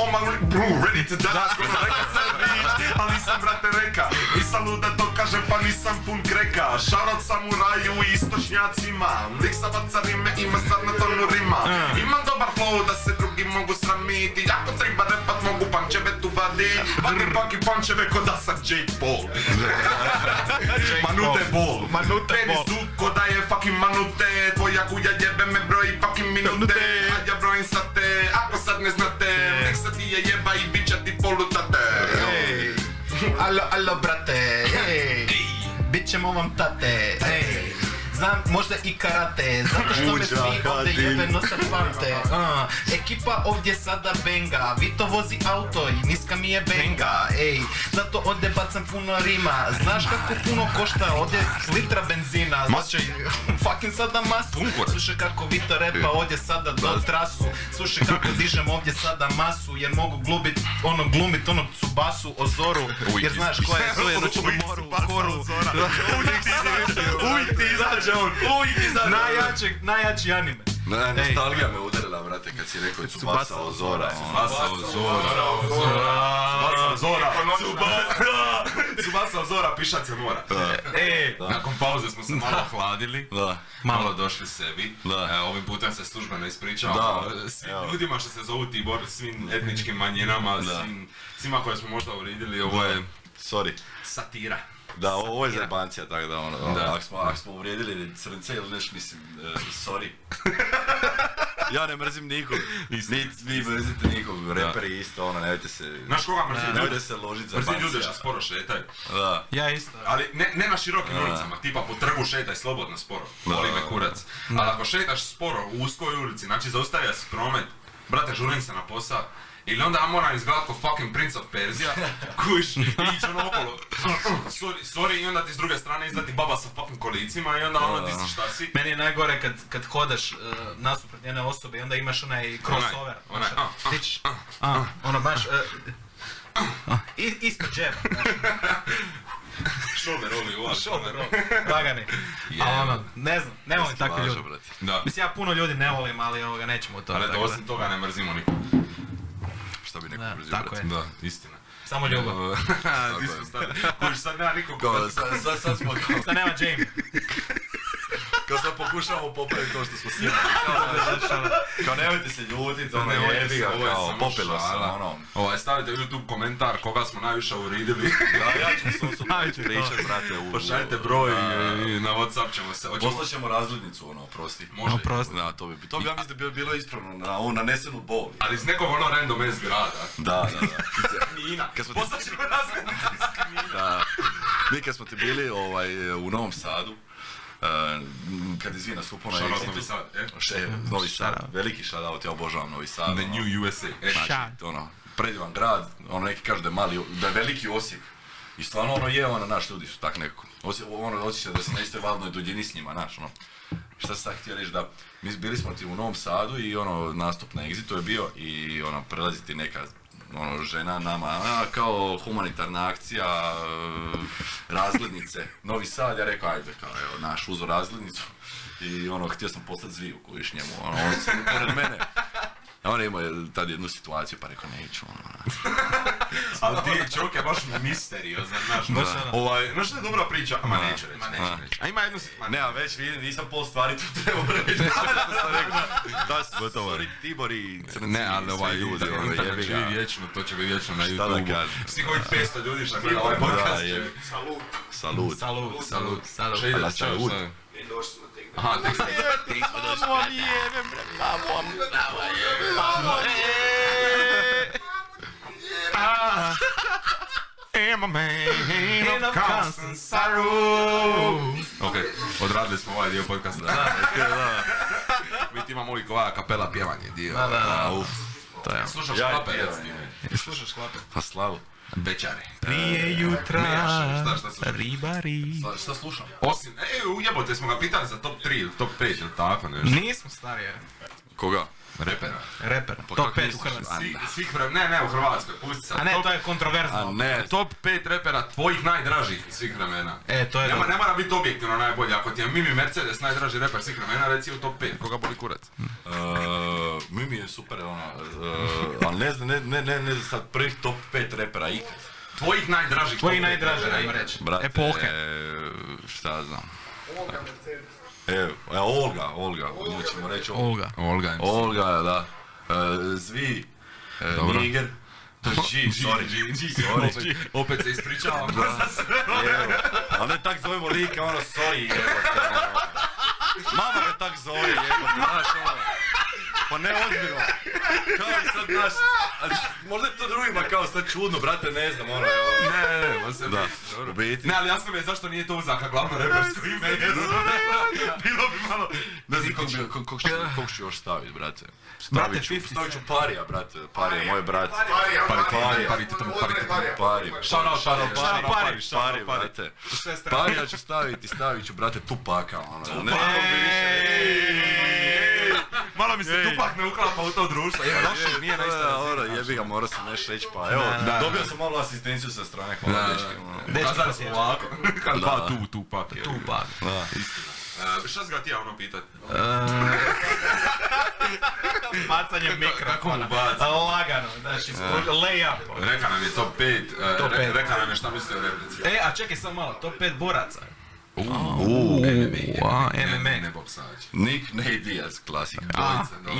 On my bro, ready to die, skoro reka sandvič, ali nisam brate reka. Nisam lud da to kažem pa nisam pun kreka. Shoutout samuraju i istočnjacima, lik sa baca rime ima sad na tonu rima. Imam dobar flow da se drugi mogu sramiti. Ako treba repat mogu pančeve tu vadit. Vadim fucking pančeve ko da sam Jake Paul. Manute bol. Meni zvuk ko da je fucking manute. Tvoja kuja jebe me broji fucking minute. A ja brojim sate, ako sad ne znate. Nek sad ti je jeba i bit će ti polutate. Alo brate, bit ćemo vam tate. Znam možda i karate, zato što me svi ovdje jebeno sad pamte. Ekipa ovdje sada benga, Vito vozi auto i niska mi je benga. Zato ovdje bacam puno rima, znaš kako puno košta ovdje litra benzina. Znači, fucking sada masu. Slušaj kako Vito repa ovdje sada do trasu. Slušaj kako dižem ovdje sada masu, jer mogu glumit ono Tsubasu Ozoru. Jer znaš ko je to je noćnu moru u koru. Uvijek ti izađe on, najjači anime. Nostalgija me udarila, brate, kad si rekao Tsubasa Ozora. Tsubasa Ozora, pišac je mora. Nakon pauze smo se malo hladili, malo došli sebi. Ovim putem se službeno ispričavamo svim ljudima što se zovu Tibor, svim etničkim manjinama, svima koje smo možda uvrijedili. Ovo je satira. Da, ovo je zajebancija, tako da ono, ako smo uvrijedili crnce ili nešto, mislim, sorry. Ja ne mrzim nikog, vi mrzite nikog, reperi isto, ono, nemojte se... Znaš koga mrzim? Nemojte se ložit zajebancija. Mrzim ljude što sporo šetaju. Ja isto. Ali ne na širokim ulicama, tipa po trgu šetaj slobodno sporo, voli me kurac. Ali ako šetaš sporo u uskoj ulici, znači zaustavlja se promet, brate, žurim se na posao. Ili onda ja moram izgledat ko fucking Prince of Persia, kuš, i ići ono okolo, sorry, i onda ti s druge strane izleti baba sa fucking kolicima i onda ono ti si šta si. Meni je najgore kad hodaš nasuprot jedne osobe i onda imaš onaj crossover. Ono baš, ispod džeba. Shoulder roll i uvak. Shoulder roll, lagani. Ali ono, ne znam, ne volim takve ljudi. Mislim, ja puno ljudi ne volim, ali nećemo u to. Ali osim toga ne mrzimo nikog. Šta bi neko mrzio, tako brate? Da, istina. Samo ljubav. Kuš, sad nema nikog. Sad smo kao... Sad nema Jamie. Kao sad pokušavamo popraviti to što smo snimali. Kao nemojte se ljutiti, ono jebi ga, kao popilo sam, ono. Stavite u YouTube komentar koga smo najviše uvridili. Da, ja ću se osobno pričati, brate. Pošaljite broj i na WhatsApp ćemo se... Poslaćemo razglednicu, ono, oprosti. Može. Da, to bi ja mislim da bi bilo ispravno na ovu nanesenu bol. Ali iz nekog ono random S grada. Da. Knina. Poslaćemo razglednicu iz Knina. Da. Mi kad smo ti bili u Novom Sadu, kad je Zvi nastupao na Exitu, Novi Sad, veliki shoutout, ja obožavam Novi Sad. The New USA. Znači, ono, predivan grad, ono neki kažu da je veliki Osijek. I stvarno ono je, ono, naš ljudi su tak nekako. Ono osjeća da se na istoj valnoj duljini s njima, znaš, ono. Šta sam htio reći da, mi bili smo ti u Novom Sadu i ono, nastup na Exitu je bio i ono, prelazi ti neka žena nama, kao humanitarna akcija, razglednice, Novi Sad, ja rekao, ajde, kao, evo, naš uzo razglednicu i ono, htio sam poslati Zviju kojiš njemu, ono, on se pored mene. A on imao tad jednu situaciju pa rekao neću, ono. Ali ti čovjek je baš misteriozan, znaš. Znaš što je dobra priča? Ama neću reći. A ima jednu situaciju. Ne, a već vidim, nisam pol stvari tu trebao reći. Da, sorry, Tibor i crnci i svi ljudi, jebi ga. Vječno, to će biti vječno na YouTube. Šta da kažem? Svih ovih 500 ljudi što gleda ovaj podcast. Salut. Salut. Salut. Šta ide? Aha, tekst. Mamo mi jebem, bre, mamo mi jebem, mamo I'm a man of constant sorrow. Ok, odradili smo ovaj dio podcasta. Mi ti imamo uvijek ova kapela pjevanje dio. Slušaš Klape? Slušaš Klape? Pa slavu. Bečari. Prije jutra, Šta slušaš? ribari. Šta slušam? Osim, ujebote smo ga pitali za top 3 ili top 5 ili tako nešto. Nismo starije. Koga? Repera. Reper, Pa top kako 5 u misliš? Hrvatskoj. Svih vremena, ne u Hrvatskoj, pusti sad. A ne, to je kontroverzno. A ne. Top 5 repera tvojih najdražih svih vremena. To je Ne mora biti objektivno najbolji, ako ti je Mimi Mercedes najdraži reper svih vremena, reci u top 5, koga boli kurac? Mimi je super, ali ne znam sad prvih top 5 repera ikad. Tvojih najdražih. Tvoji najdraži, ajmo reći. Brate, Epohe. Šta znam. Olga Mercedes. Olga, o njoj ćemo reći Olga. da. Zvi, Dobro. Niger, to je sorry. Opet se ispričavam. A ne tak zovemo lika, sorry, jebote. Mama me tak zove, jebote, znaš, pa ne ozbiljno. Kao sad, znaš, možda je to drugima kao sad čudno, brate, ne znam, Ne, on se biti. Ne, ali jasno mi je zašto nije to uzaka glavno repersko ime. Bilo bi malo... Ne znam kog ću još staviti, brate. Brate, Stavit ću Parija, brate. Parija, moj brat. Pari. Pari, brate. Parija ću stavit ću, brate, Tupaka, ne znam bi više. Malo mi se Tupak ne uklapa u to društvo, došao nije na isto razine. Jebi ga, morao sam nešto reći, pa evo, dobio sam malo asistenciju sa strane, hvala dečki. Kazali smo ovako, pa Tupak. Tupak. Šta si ga ti ono pitat? Bacanje mikrofona. Lagano, znači, lay up. Reka nam je top 5, reka nam je šta misli o replici. A čekaj samo malo, top 5 boraca. MMA. Ne boksač. Nick Nate Diaz, klasika.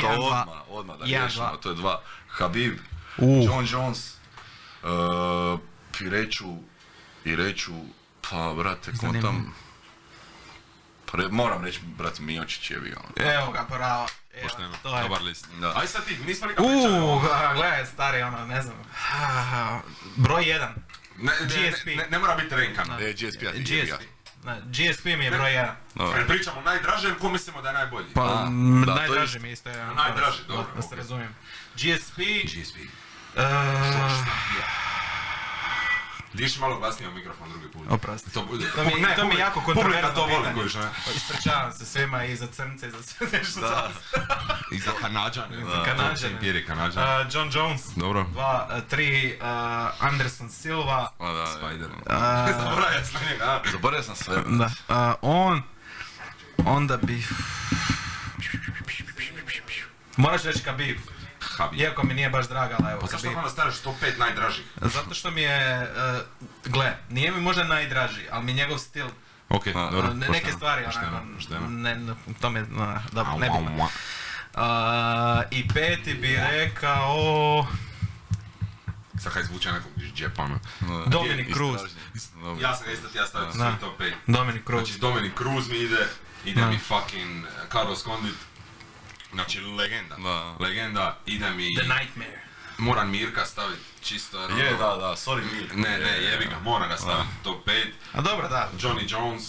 To odmah da riješimo, to je 2. Habib, John Jones, i reću, pa brate, ko tam... Moram reći, brate, Mijočić je bio. Evo ga, pravo. Pošteno, dobar list. Aj sad ti, nismo nikad Gledaj, stari, ne znam. Broj 1. GSP. Ne mora biti Renkan. GSP. GSP mi je broj 1. Kad pričamo najdraže, ko mislimo da je najbolji? Pa, najdraži mi isto je. Najdraži, dobro. Da se razumijem. GSP. Diši malo glasnije u mikrofon drugi put. Oprosti. To mi je jako kontroverzno pitanje. Ispričavam se svima i za crnce i za sve nešto. I za Kanadžane. John Jones. Dobro. 3 Anderson Silva. Spider. Zaboravio sam sve. Onda bi... Moraš reći Khabib. Iako mi nije baš draga, ali evo. Pa zašto onda staviš top 5 najdražih? Zato što mi je, nije mi možda najdraži, ali mi je njegov stil. Okej, dobro. Neke stvari, to mi je, dobro, ne bi. I 5. bi rekao... Sad kaj zvuče nekog iz džepa, ono. Dominic Cruz. Ja sam ga isto ja stavio svoj top 5. Dominic Cruz. Znači Dominic Cruz mi ide mi fucking Carlos Condit. Znači legenda, ide mi... The Nightmare. Moram Mirka staviti čisto... Je, da, sorry Mirka. Ne, jebi ga, moram ga staviti top 5. A dobro, da. Johnny Jones,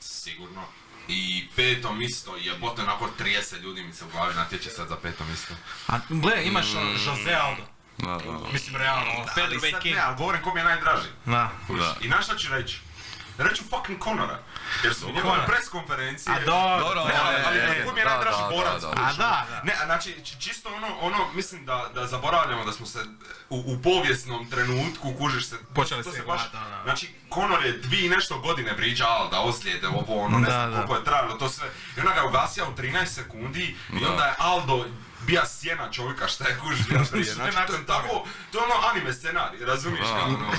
sigurno. I 5. isto, jebote, nakon 30 ljudi mi se u glavi natječe sad za 5. isto. A gle, imaš Jose Aldo. Mislim, realno, featherweight king. Ne, ali govorim kom je najdraži. I znaš šta ću reći? Reću fucking Conora. Jer su u njegove press konferencije... A dobro, ali kom je najdraži borac? A da. Ne, znači, čisto mislim da zaboravljamo da smo se u povijesnom trenutku, kužiš se... Počeli se baš... Znači, Conor je 2 nešto godine vriđa Alda, ozljede, ne znam koliko je trajalo to sve. I ona ga je ugasio u 13 sekundi i onda je Aldo bija sjena čovjeka šta je kužiš bio prije. Znači, to je ono anime scenarij, razumiješ kao ono...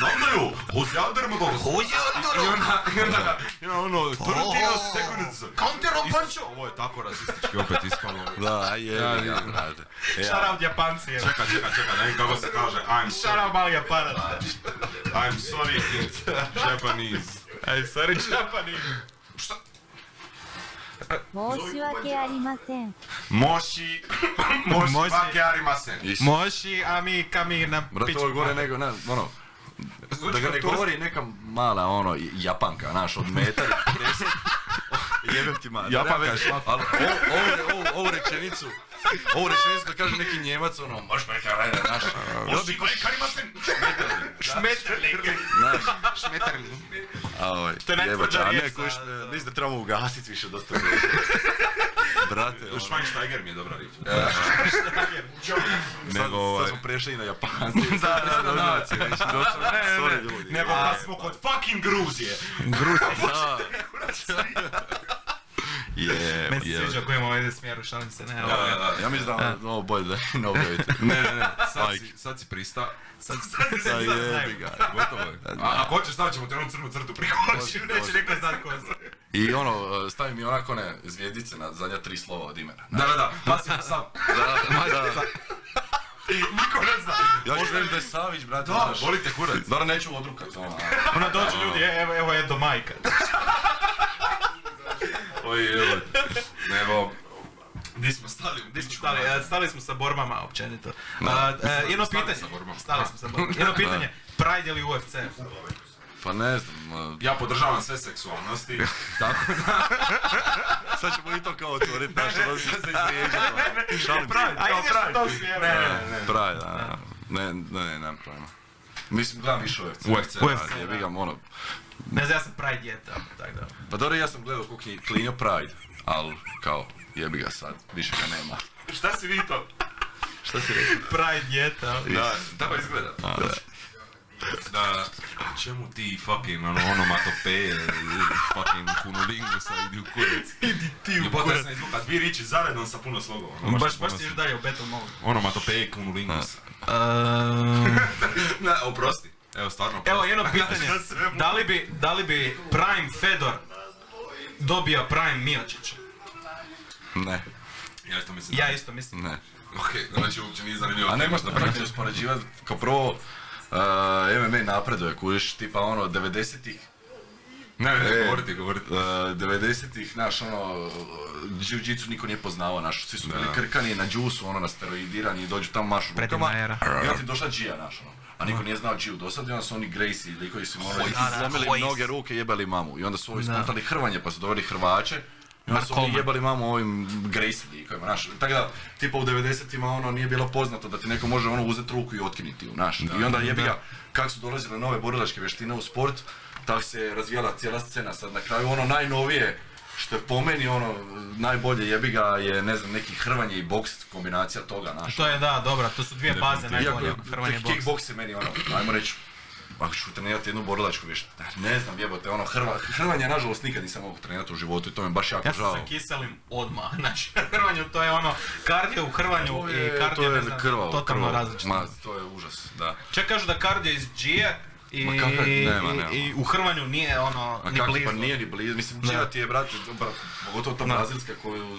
Namdaju, ozjadermo dobro. I onda ono, Tortino sekundicu. Countero pančo! Ovo je tako rasistički opet ispalo. Da, je, brate. Shout out Japanci, evo. Čekaj, ne vidim kako se kaže, I'm sorry. Shout out mali Japanac. I'm sorry, Japanese. I'm sorry, Japanese. Šta? 申し訳ありません。Moši vake arimasen. Moši, a mi kami na Brate, pičku. ovo je gore nego, ono, da ga ne govori neka mala, ono, Japanka, znaš, od metar i 50. Jebem ti ma. Japanka. Ali ovu rečenicu da kaže neki Njemac, ono, možeš me kaj rajde, znaš. Moši vake arimasen. Šmeterling. Šmeterling. To je najtvrđa riječ. Mislim da trebamo ugasiti više dosta. Brate, ono. Schweinsteiger mi je dobra riječ. Sad smo prešli i na Japanci. Da. Nego da smo kod fucking Gruzije. Meni se sviđa ako imamo ovdje smjeru, šalim se, ne. Ja mislim da ovo bolje da ne objavite. Ne, sad si prista. Sad Jebi ga, gotovo je. Ako hoćeš stavit ćemo te onu crnu crtu preko oči, neće niko znat ko se. I ono, stavi mi onako one zvijezdice na zadnja 3 slova od imena. Da, pasivno sam. Da. Niko ne zna. Ja ću reći da je Savić, brate. Da, volite kurac. Dobro, neću odrukat. Ona dođe ljudi, evo je do majka. Oj, evo. Nego, di smo stali? Stali smo sa borbama općenito. Jedno pitanje. Stali smo sa borbama. Jedno pitanje. Pride ili UFC? Pa ne znam. Ja podržavam sve seksualnosti. Tako da. Sad ćemo i to kao otvoriti naš odnos se izrijeđati. Šalim. Pride, da. Ne, nemam pojma. Mislim, gledam više UFC. Ja bigam ono. Ne znam, ja sam Pride djeta, tako da. Pa dobro, ja sam gledao kako je klinio Pride, ali kao, jebi ga sad, više ga nema. Šta si vi to? Šta si rekao? Pride djeta. Da, tako izgleda. Da, čemu ti fucking onomatopeje, fucking kunulingusa, idi u kurac. Idi ti u Ljubota kurac. sam izvuka 2 riječi zaredom sa puno slogova. Baš ti još dalje u Battle Mode. Onomatopeje, kunulingus. Ne, oprosti. Evo, stvarno. Evo jedno pitanje. Da li bi Prime Fedor dobio Prime Miocića? Ne. Ja isto mislim. Ne. Okej, znači uopće nije zanimljivo. A nemaš da praktično uspoređivati, kao prvo, MMA napreduje, kužiš, tipa ono, 90-ih. Ne, govoriti. 90-ih, znaš, ono, jiu-jitsu niko nije poznavao, znaš, svi su bili krkani na džusu, ono, na steroidirani, dođu tamo mašu rukama, i onda ti došla džija, znaš, ono. A niko nije znao džiju dosad, i onda su oni Gracie, likovi su morali zlomili mnoge ruke, jebali mamu. I onda su ovi skontali hrvanje, pa su doveli Hrvače. I onda su oni jebali mamu ovim Gracie likovima, znaš. Tako da, tipa u 90-ima ono nije bilo poznato da ti neko može ono uzeti ruku i otkiniti ju, znaš. I onda jebi ga, kak su dolazile nove borilačke vještine u sport, tako se razvijala cijela scena. Sad na kraju ono najnovije, što je po meni ono najbolje jebi ga je, ne znam, neki hrvanje i boks, kombinacija toga, znaš. To je da, dobro, to su dvije baze najbolje, hrvanje i boks. Kickboks je meni ono, ajmo reći, ako ću trenirati jednu borilačku vještinu, ne znam, jebote, ono, hrvanje nažalost nikad nisam mogu trenirati u životu i to mi je baš jako žao. Ja sam se kiselim odmah, znači, hrvanju, to je ono, kardio u hrvanju i kardio, ne znam, totalno različito. Ma, to je užas, da. Čak kažu da kardio iz džije i u hrvanju nije ono, ni blizu. Pa nije ni blizu, mislim, džija ti je, brate, pogotovo ta brazilska koju,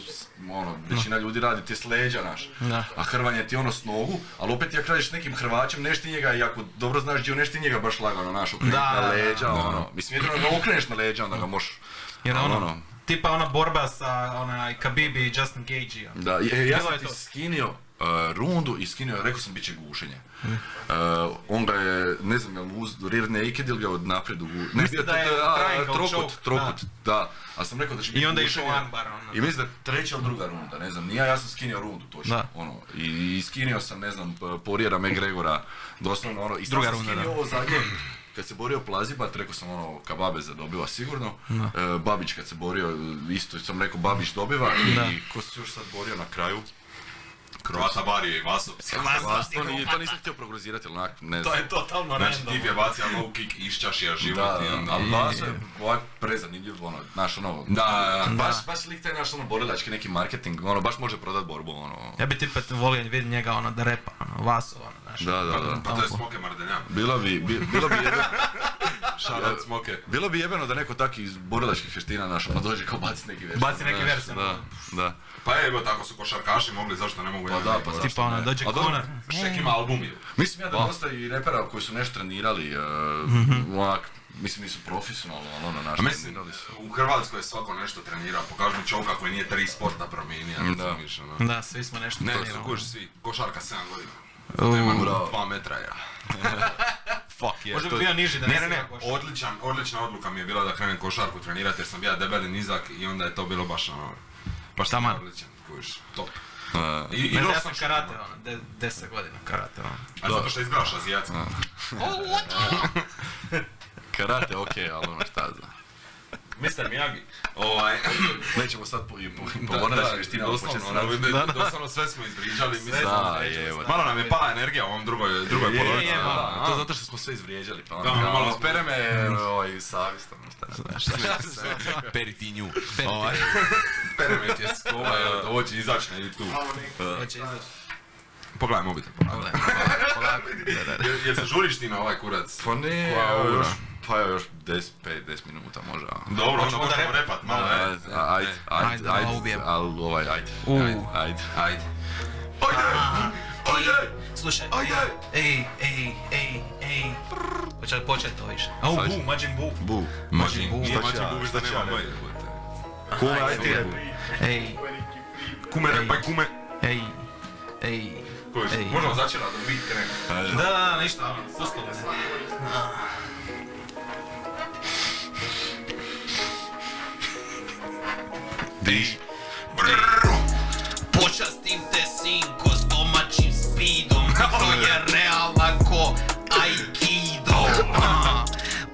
ono, većina ljudi radi, ti je s leđa, naš. A hrvanje ti ono s nogu, ali opet jak radiš nekim Hrvaćem, neš ti njega, i ako dobro znaš džiju, neš ti njega baš lagano, naš, okrenuti na leđa, ono. Mislim, jedino ga okreneš na leđa, onda ga možeš, ono. Tipa ona borba sa onaj Khabib i Justin Gaethje. Da, ja sam ti skinio rundu i skinio, rekao sam bit će gušenje. On ga je, ne znam, jel mu uz rear naked ili ga od naprijed mislim da je trokut, da. A sam rekao da će biti gušenje. I onda je išao armbar. I mislim da treća ili druga runda, ne znam, ja sam skinio rundu točno. Ono, i skinio sam, ne znam, Porijera McGregora, doslovno ono, i sam skinio ovo zadnje. Kad se borio Plazibat, rekao sam ono, Kababeza dobiva sigurno, Babić kad se borio, isto sam rekao Babić dobiva i ko se još sad borio na kraju? Croata Barije i Vasov. To nisam htio prognozirati, ali ne znam. To je totalno random. Znači tip je bacio low kick, iščašija život i onda... Ali Vaso je ovak prezanimljiv, ono, znaš ono... Baš lik taj naš ono borilački neki marketing, ono, baš može prodat borbu, ono... Ja bi tipa volio vidjeti njega, ono, da repa, ono, Vaso, ono, znaš... Da. Pa to je Smoke Mardeljan. Bilo bi jedan... Šarat smoke. Bilo bi jebeno da neko taki iz borilačkih vještina naš, ono dođe kao baci neki vers. Baci neki vers. Da. Pa evo, tako su košarkaši mogli, zašto ne mogu ja? Da, pa zašto tipa ono, dođe Conor. Šek ima album. Mislim ja da dosta i repera koji su nešto trenirali, onak, mislim nisu profesionalno, ali ono naš trenirali su. U Hrvatskoj je svako nešto trenira, pokaži mi čovjeka koji nije 3 sporta promijenio. Da, svi smo nešto trenirali. Ne, kuži svi, košarka 7 godina. Zato imam 2 metra ja. Fuck yeah. Možda bi bio niži da ne, odlična odluka mi je bila da krenem košarku trenirati jer sam bio debeli nizak i onda je to bilo baš ono... Baš taman. Odličan, kužiš, top. I ja sam karate, 10 godina karate. A zato što izgledaš azijatski. Karate okej, ali ono šta zna. Mr. Miyagi. Nećemo sad po borilačkih vještina početi sad. Doslovno sve smo izvrijeđali, mislim. Malo nam je pala energija u ovom drugoj polovici. To zato što smo sve izvrijeđali, pa malo spere me savjestom. Peri ti nju. Pere me ti je skova, ovo će izaći na YouTube. Pogledaj mobitel. Jel se žuriš ti na ovaj kurac? Pa ne, pa još 10 minuta može. Dobro, onda možemo repat malo. Ajde, Slušaj, ej, hoće li početi to više? Bu, Majin Bu. Majin Bu, viš da nema moje. Kume, ajde. Ej. Kume, repaj kume. Ej. Možemo začela da bit krenu. Da, ništa, pustilo se. Počastim te sinko s domaćim speedom, to je realna ko Aikido.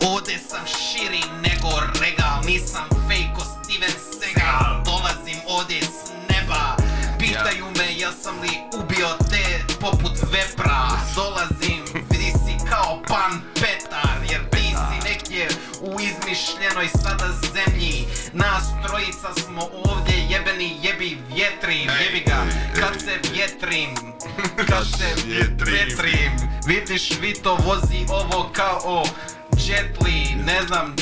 Ovdje sam širi nego Regal, nisam fake ko Steven Seagal, dolazim ovdje s neba. Pitaju me ja sam li ubio te poput vepra. Dolazim, vidi si kao pan Petar, jer ti si negdje u izmišljenoj sada zemlji. Nas trojica smo ovdje jebeni jebi vjetrim, jebi ga kad se vjetrim. Vidiš Vito vozi ovo kao Jet Li, ne znam,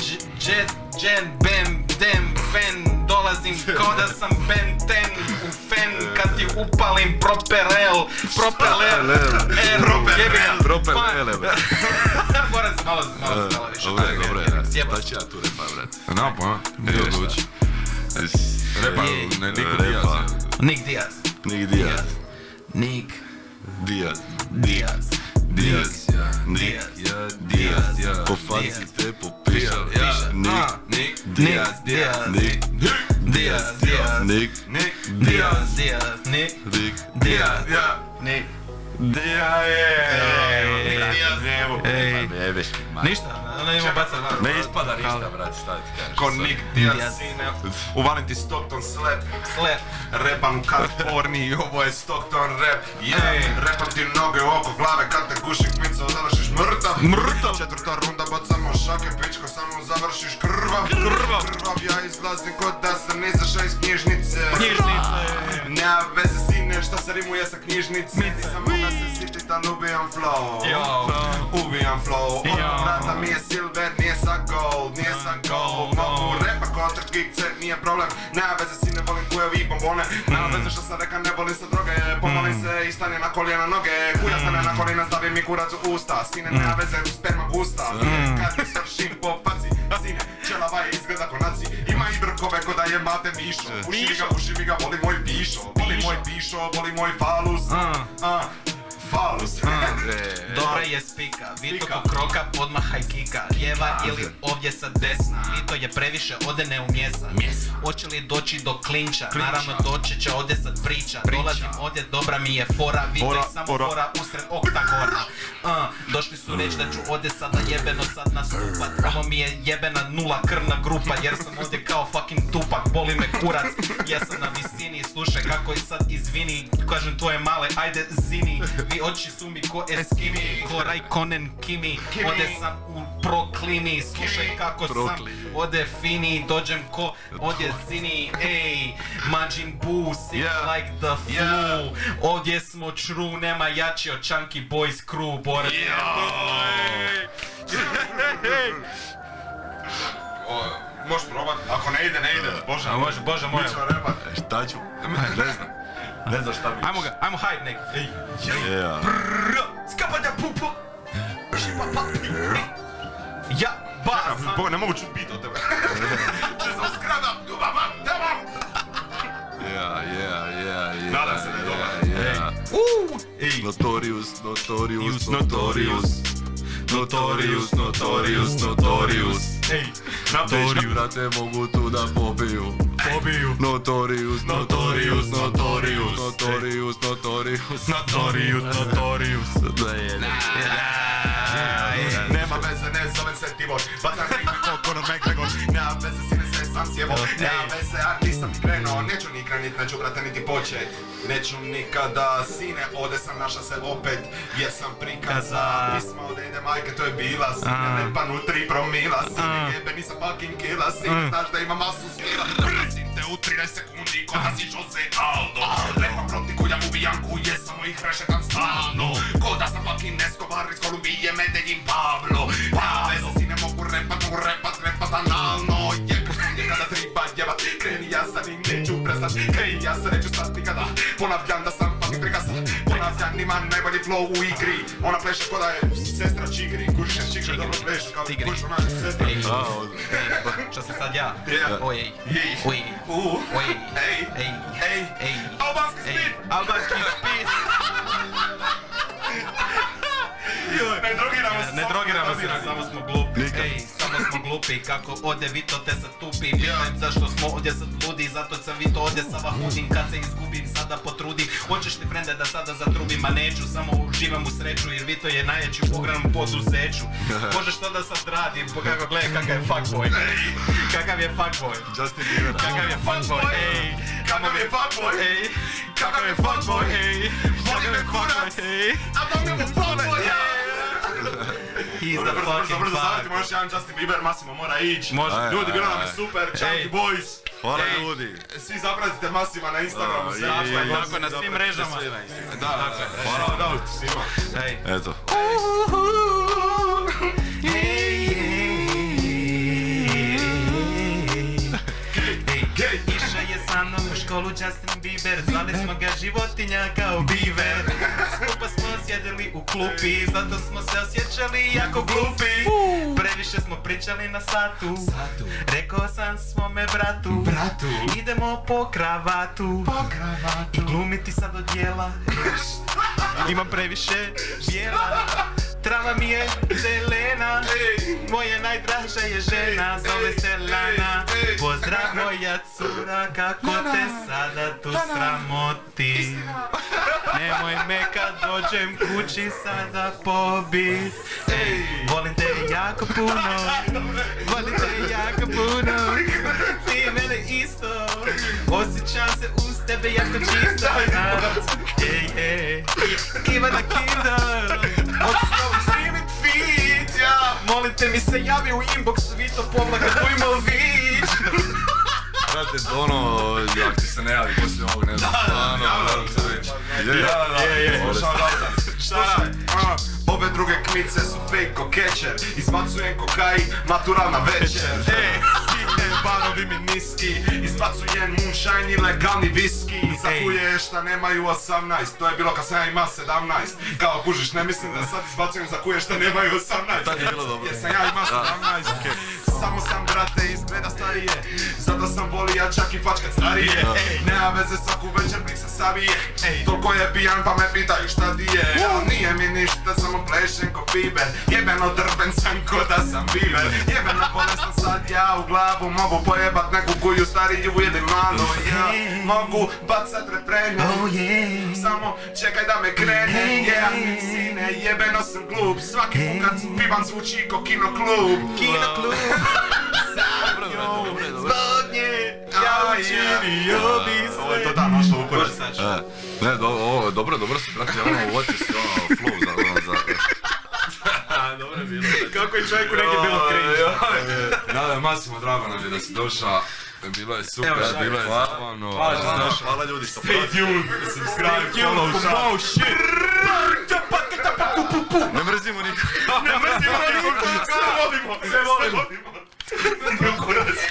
Jen, Bam, Dem, Fen. Dolazim kao da sam Ben 10 u fen kad ti upalim propeler. Moram se malo više. Dobre, da će ja tu repa, brate. Napa, gdje odluči? Repa, ne, Nick Diaz. Po faci te popišao. Nick Diaz. Ništa, ono imamo bacat van. Ne ispada ništa, brate, šta ti kažeš. Ko Nick Diaz, sine, uvalim ti Stockton slap. Repam u Kaliforniji, ovo je Stockton rap. Repam ti noge oko glave kad te guši kmica, završiš mrtav. Četvrta runda bacamo šake, pičko, samo završiš krvav. Ja izlazim kod da sam izašao iz knjižnice. Nema veze sine, šta se rimuje sa knjižnice. Nisam moga se sitit, al ubijam flow. Vrata mi je silver, nije sa gold. Mogu repa kontra kikce, nije problem. Nema veze sine, volim kujevi i bombone. Nema veze što sam reka, ne volim sa droge. Pomolim se i stane na koljena noge. Kuja stane na kolina, stavi mi kurac u usta. Sine, nema veze, sperma gusta. Kad mi svršim po faci, sine, čelava je izgleda ko naci. Ima i brkove ko da je mate mišo. Puši mi ga, voli moj pišo, voli moj falus. Dobra je spika, Vito ko kroka podmahaj kika. Lijeva ili ovdje sa desna, Vito je previše ode ne umjesa. Hoće li doći do klinča, naravno doći će ovdje sad priča. Dolazim ovdje, dobra mi je fora, Vito je samo fora usred oktagona. Došli su reći da ću ovdje sada jebeno sad nastupat. Ovo mi je jebena nula krvna grupa, jer sam ovdje kao fucking Tupak. Boli me kurac, jesam na visini. Slušaj kako i sad izvini, kažem tvoje male, ajde zini. Oči su mi ko Eskimi, ko Raikkonen Kimi. Ode sam u proklimi, slušaj kako sam ode fini. Dođem ko ovdje zini, ej, Majin Bu, sick like the flu. Ovdje smo true, nema jači od Chunky Boys crew, bore. možeš probat, ako ne ide, Bože. A može, Bože moj. Mi ćemo repat. Šta ću? Ne znam. Ne znam šta bi. Ajmo hide neki. Ej. Yeah. Skapanja pupo. Ja, bas. Boga, ne mogu čut bit od tebe. Če sam skradam, dubam. Yeah. Nadam se da je dobar. Ej. Notorious. Ej, Dečki, brate, mogu tu da pobiju. Notorious. Nema veze, ne zovem se Tibor. Bacam rime ko Conor McGregor. Nema veze, sine se sam sjevo. Nema veze, a nisam ni krenuo. Neću ni krenit, neću brate niti počet. Neću nikada, sine, ode sam naša se opet. Jer sam prikaza pisma ode ide majke, to je bila. Sine, ne pa u 3 promila. Sine, jebe, nisam fucking kila. Sine, znaš da ima masu skila. Brzim te u 13 sekundi, ko da si Jose Aldo. Lepam protiv kulja mu bijanku, jesam ih rešetam stalno. Ko da sam fucking Escobar iz Kolumbije, Medellin, Pablo. Pa veze si ne mogu repat analno. Jebu sudi kada triba jebat. Kreni ja sam i neću prestat. Kreni ja se neću stati kada ponavljam da sam fucking prikasa. Ponavljam ima najbolji flow u igri. Ona pleše ko da je sestra Čigri. Kužiš je Čigri, dobro pleše kao kužiš ona je sestra. Šta sam sad ja? Ojej. Albanski speed! Ne drogiramo se, samo smo glupi. Ej, samo smo glupi, kako ovdje Vito te sad tupi. Pitam zašto smo ovdje sad ludi, zato sam Vito ovdje sada hudim. Kad se izgubim, sada potrudim. Hoćeš ti frende da sada zatrubim, a neću, samo uživam u sreću. Jer Vito je najveći u pogrebnom poduzeću. Možeš što da sad radim, kako gledaj kakav je fuckboy. Kakav je fuckboy. Justin Bieber. Kakav je fuckboy, ej. Kakav je fuckboy, ej. Kakav je fuckboy, ej. Voli me kurac, ej. a to mi je fuckboy, He's the fucking Dobro, zavati fuck. možeš jedan Justin Bieber, Massimo mora ići. Može. Ljudi, bilo nam je super, Chunky Boys. Hvala ljudi. Svi zapratite Massima na Instagramu, sve Tako na svim mrežama. Da, hvala svima. Ej. Eto. Išao je sa mnom u školu Justin Bieber, zvali smo ga životinja kao biver. Skupa smo sjedili u klupi, zato smo se osjećali jako glupi. Previše smo pričali na satu, rekao sam svome bratu, idemo po kravatu i glumiti sad od dijela. Imam previše bijela, trava mi je zelena, moja najdraža je žena, zove se Lana. Pozdrav moja cura, kako te sada tu sramoti. Nemoj me kad dođem kući sada pobit. Volim te jako puno, ti mene isto, osjećam se uz tebe jako čisto. Ivana Kinder, streaming feed, ja. Molim te mi se javi u inboxu, Vito Povlaka Dujmović. Brate, ono, jak ti se ne javi poslije ovog, ne znam. Ove druge kmice su fake ko catcher. Izbacujem kokain, maturalna večer. Barovi mi niski, izbacujem moonshine i legalni viski. Za kuje šta nemaju 18, to je bilo kad sam ja ima 17. Kao kužiš, ne mislim da sad izbacujem za kuje šta nemaju 18. Tad je bilo dobro. Jer sam ja ima 17. Samo sam brate izgleda starije, zato sam volija čak i fačkat starije. Nema veze, svaku večer bih se savije. Toliko je pijan pa me pitaju šta ti je. Nije mi ništa, samo plešem ko Bieber. Jebeno drben sam ko da sam Bieber. Jebeno bolestan sad ja u glavu. Mogu pojebat neku kuju stariju ili malo. Ja mogu bacat refrene. Samo čekaj da me krene. Sine, jebeno sam glup. Svaki put kad pivam zvuči ko kino klub. Zbog nje, ja učinio bi sve. Ovo je to da, nošlo u kurac. Ne, dobro si, brate, uvatio si flow za... Dobro je bilo. Kako je čovjeku negdje bilo cringe. Da, Massimo, drago nam je da si došao. Bilo je super, bilo je zabavno. Hvala ljudi, Stay tuned, subscribe, follow, Oh shit. Ne mrzimo nikog. sve volimo. Kurac.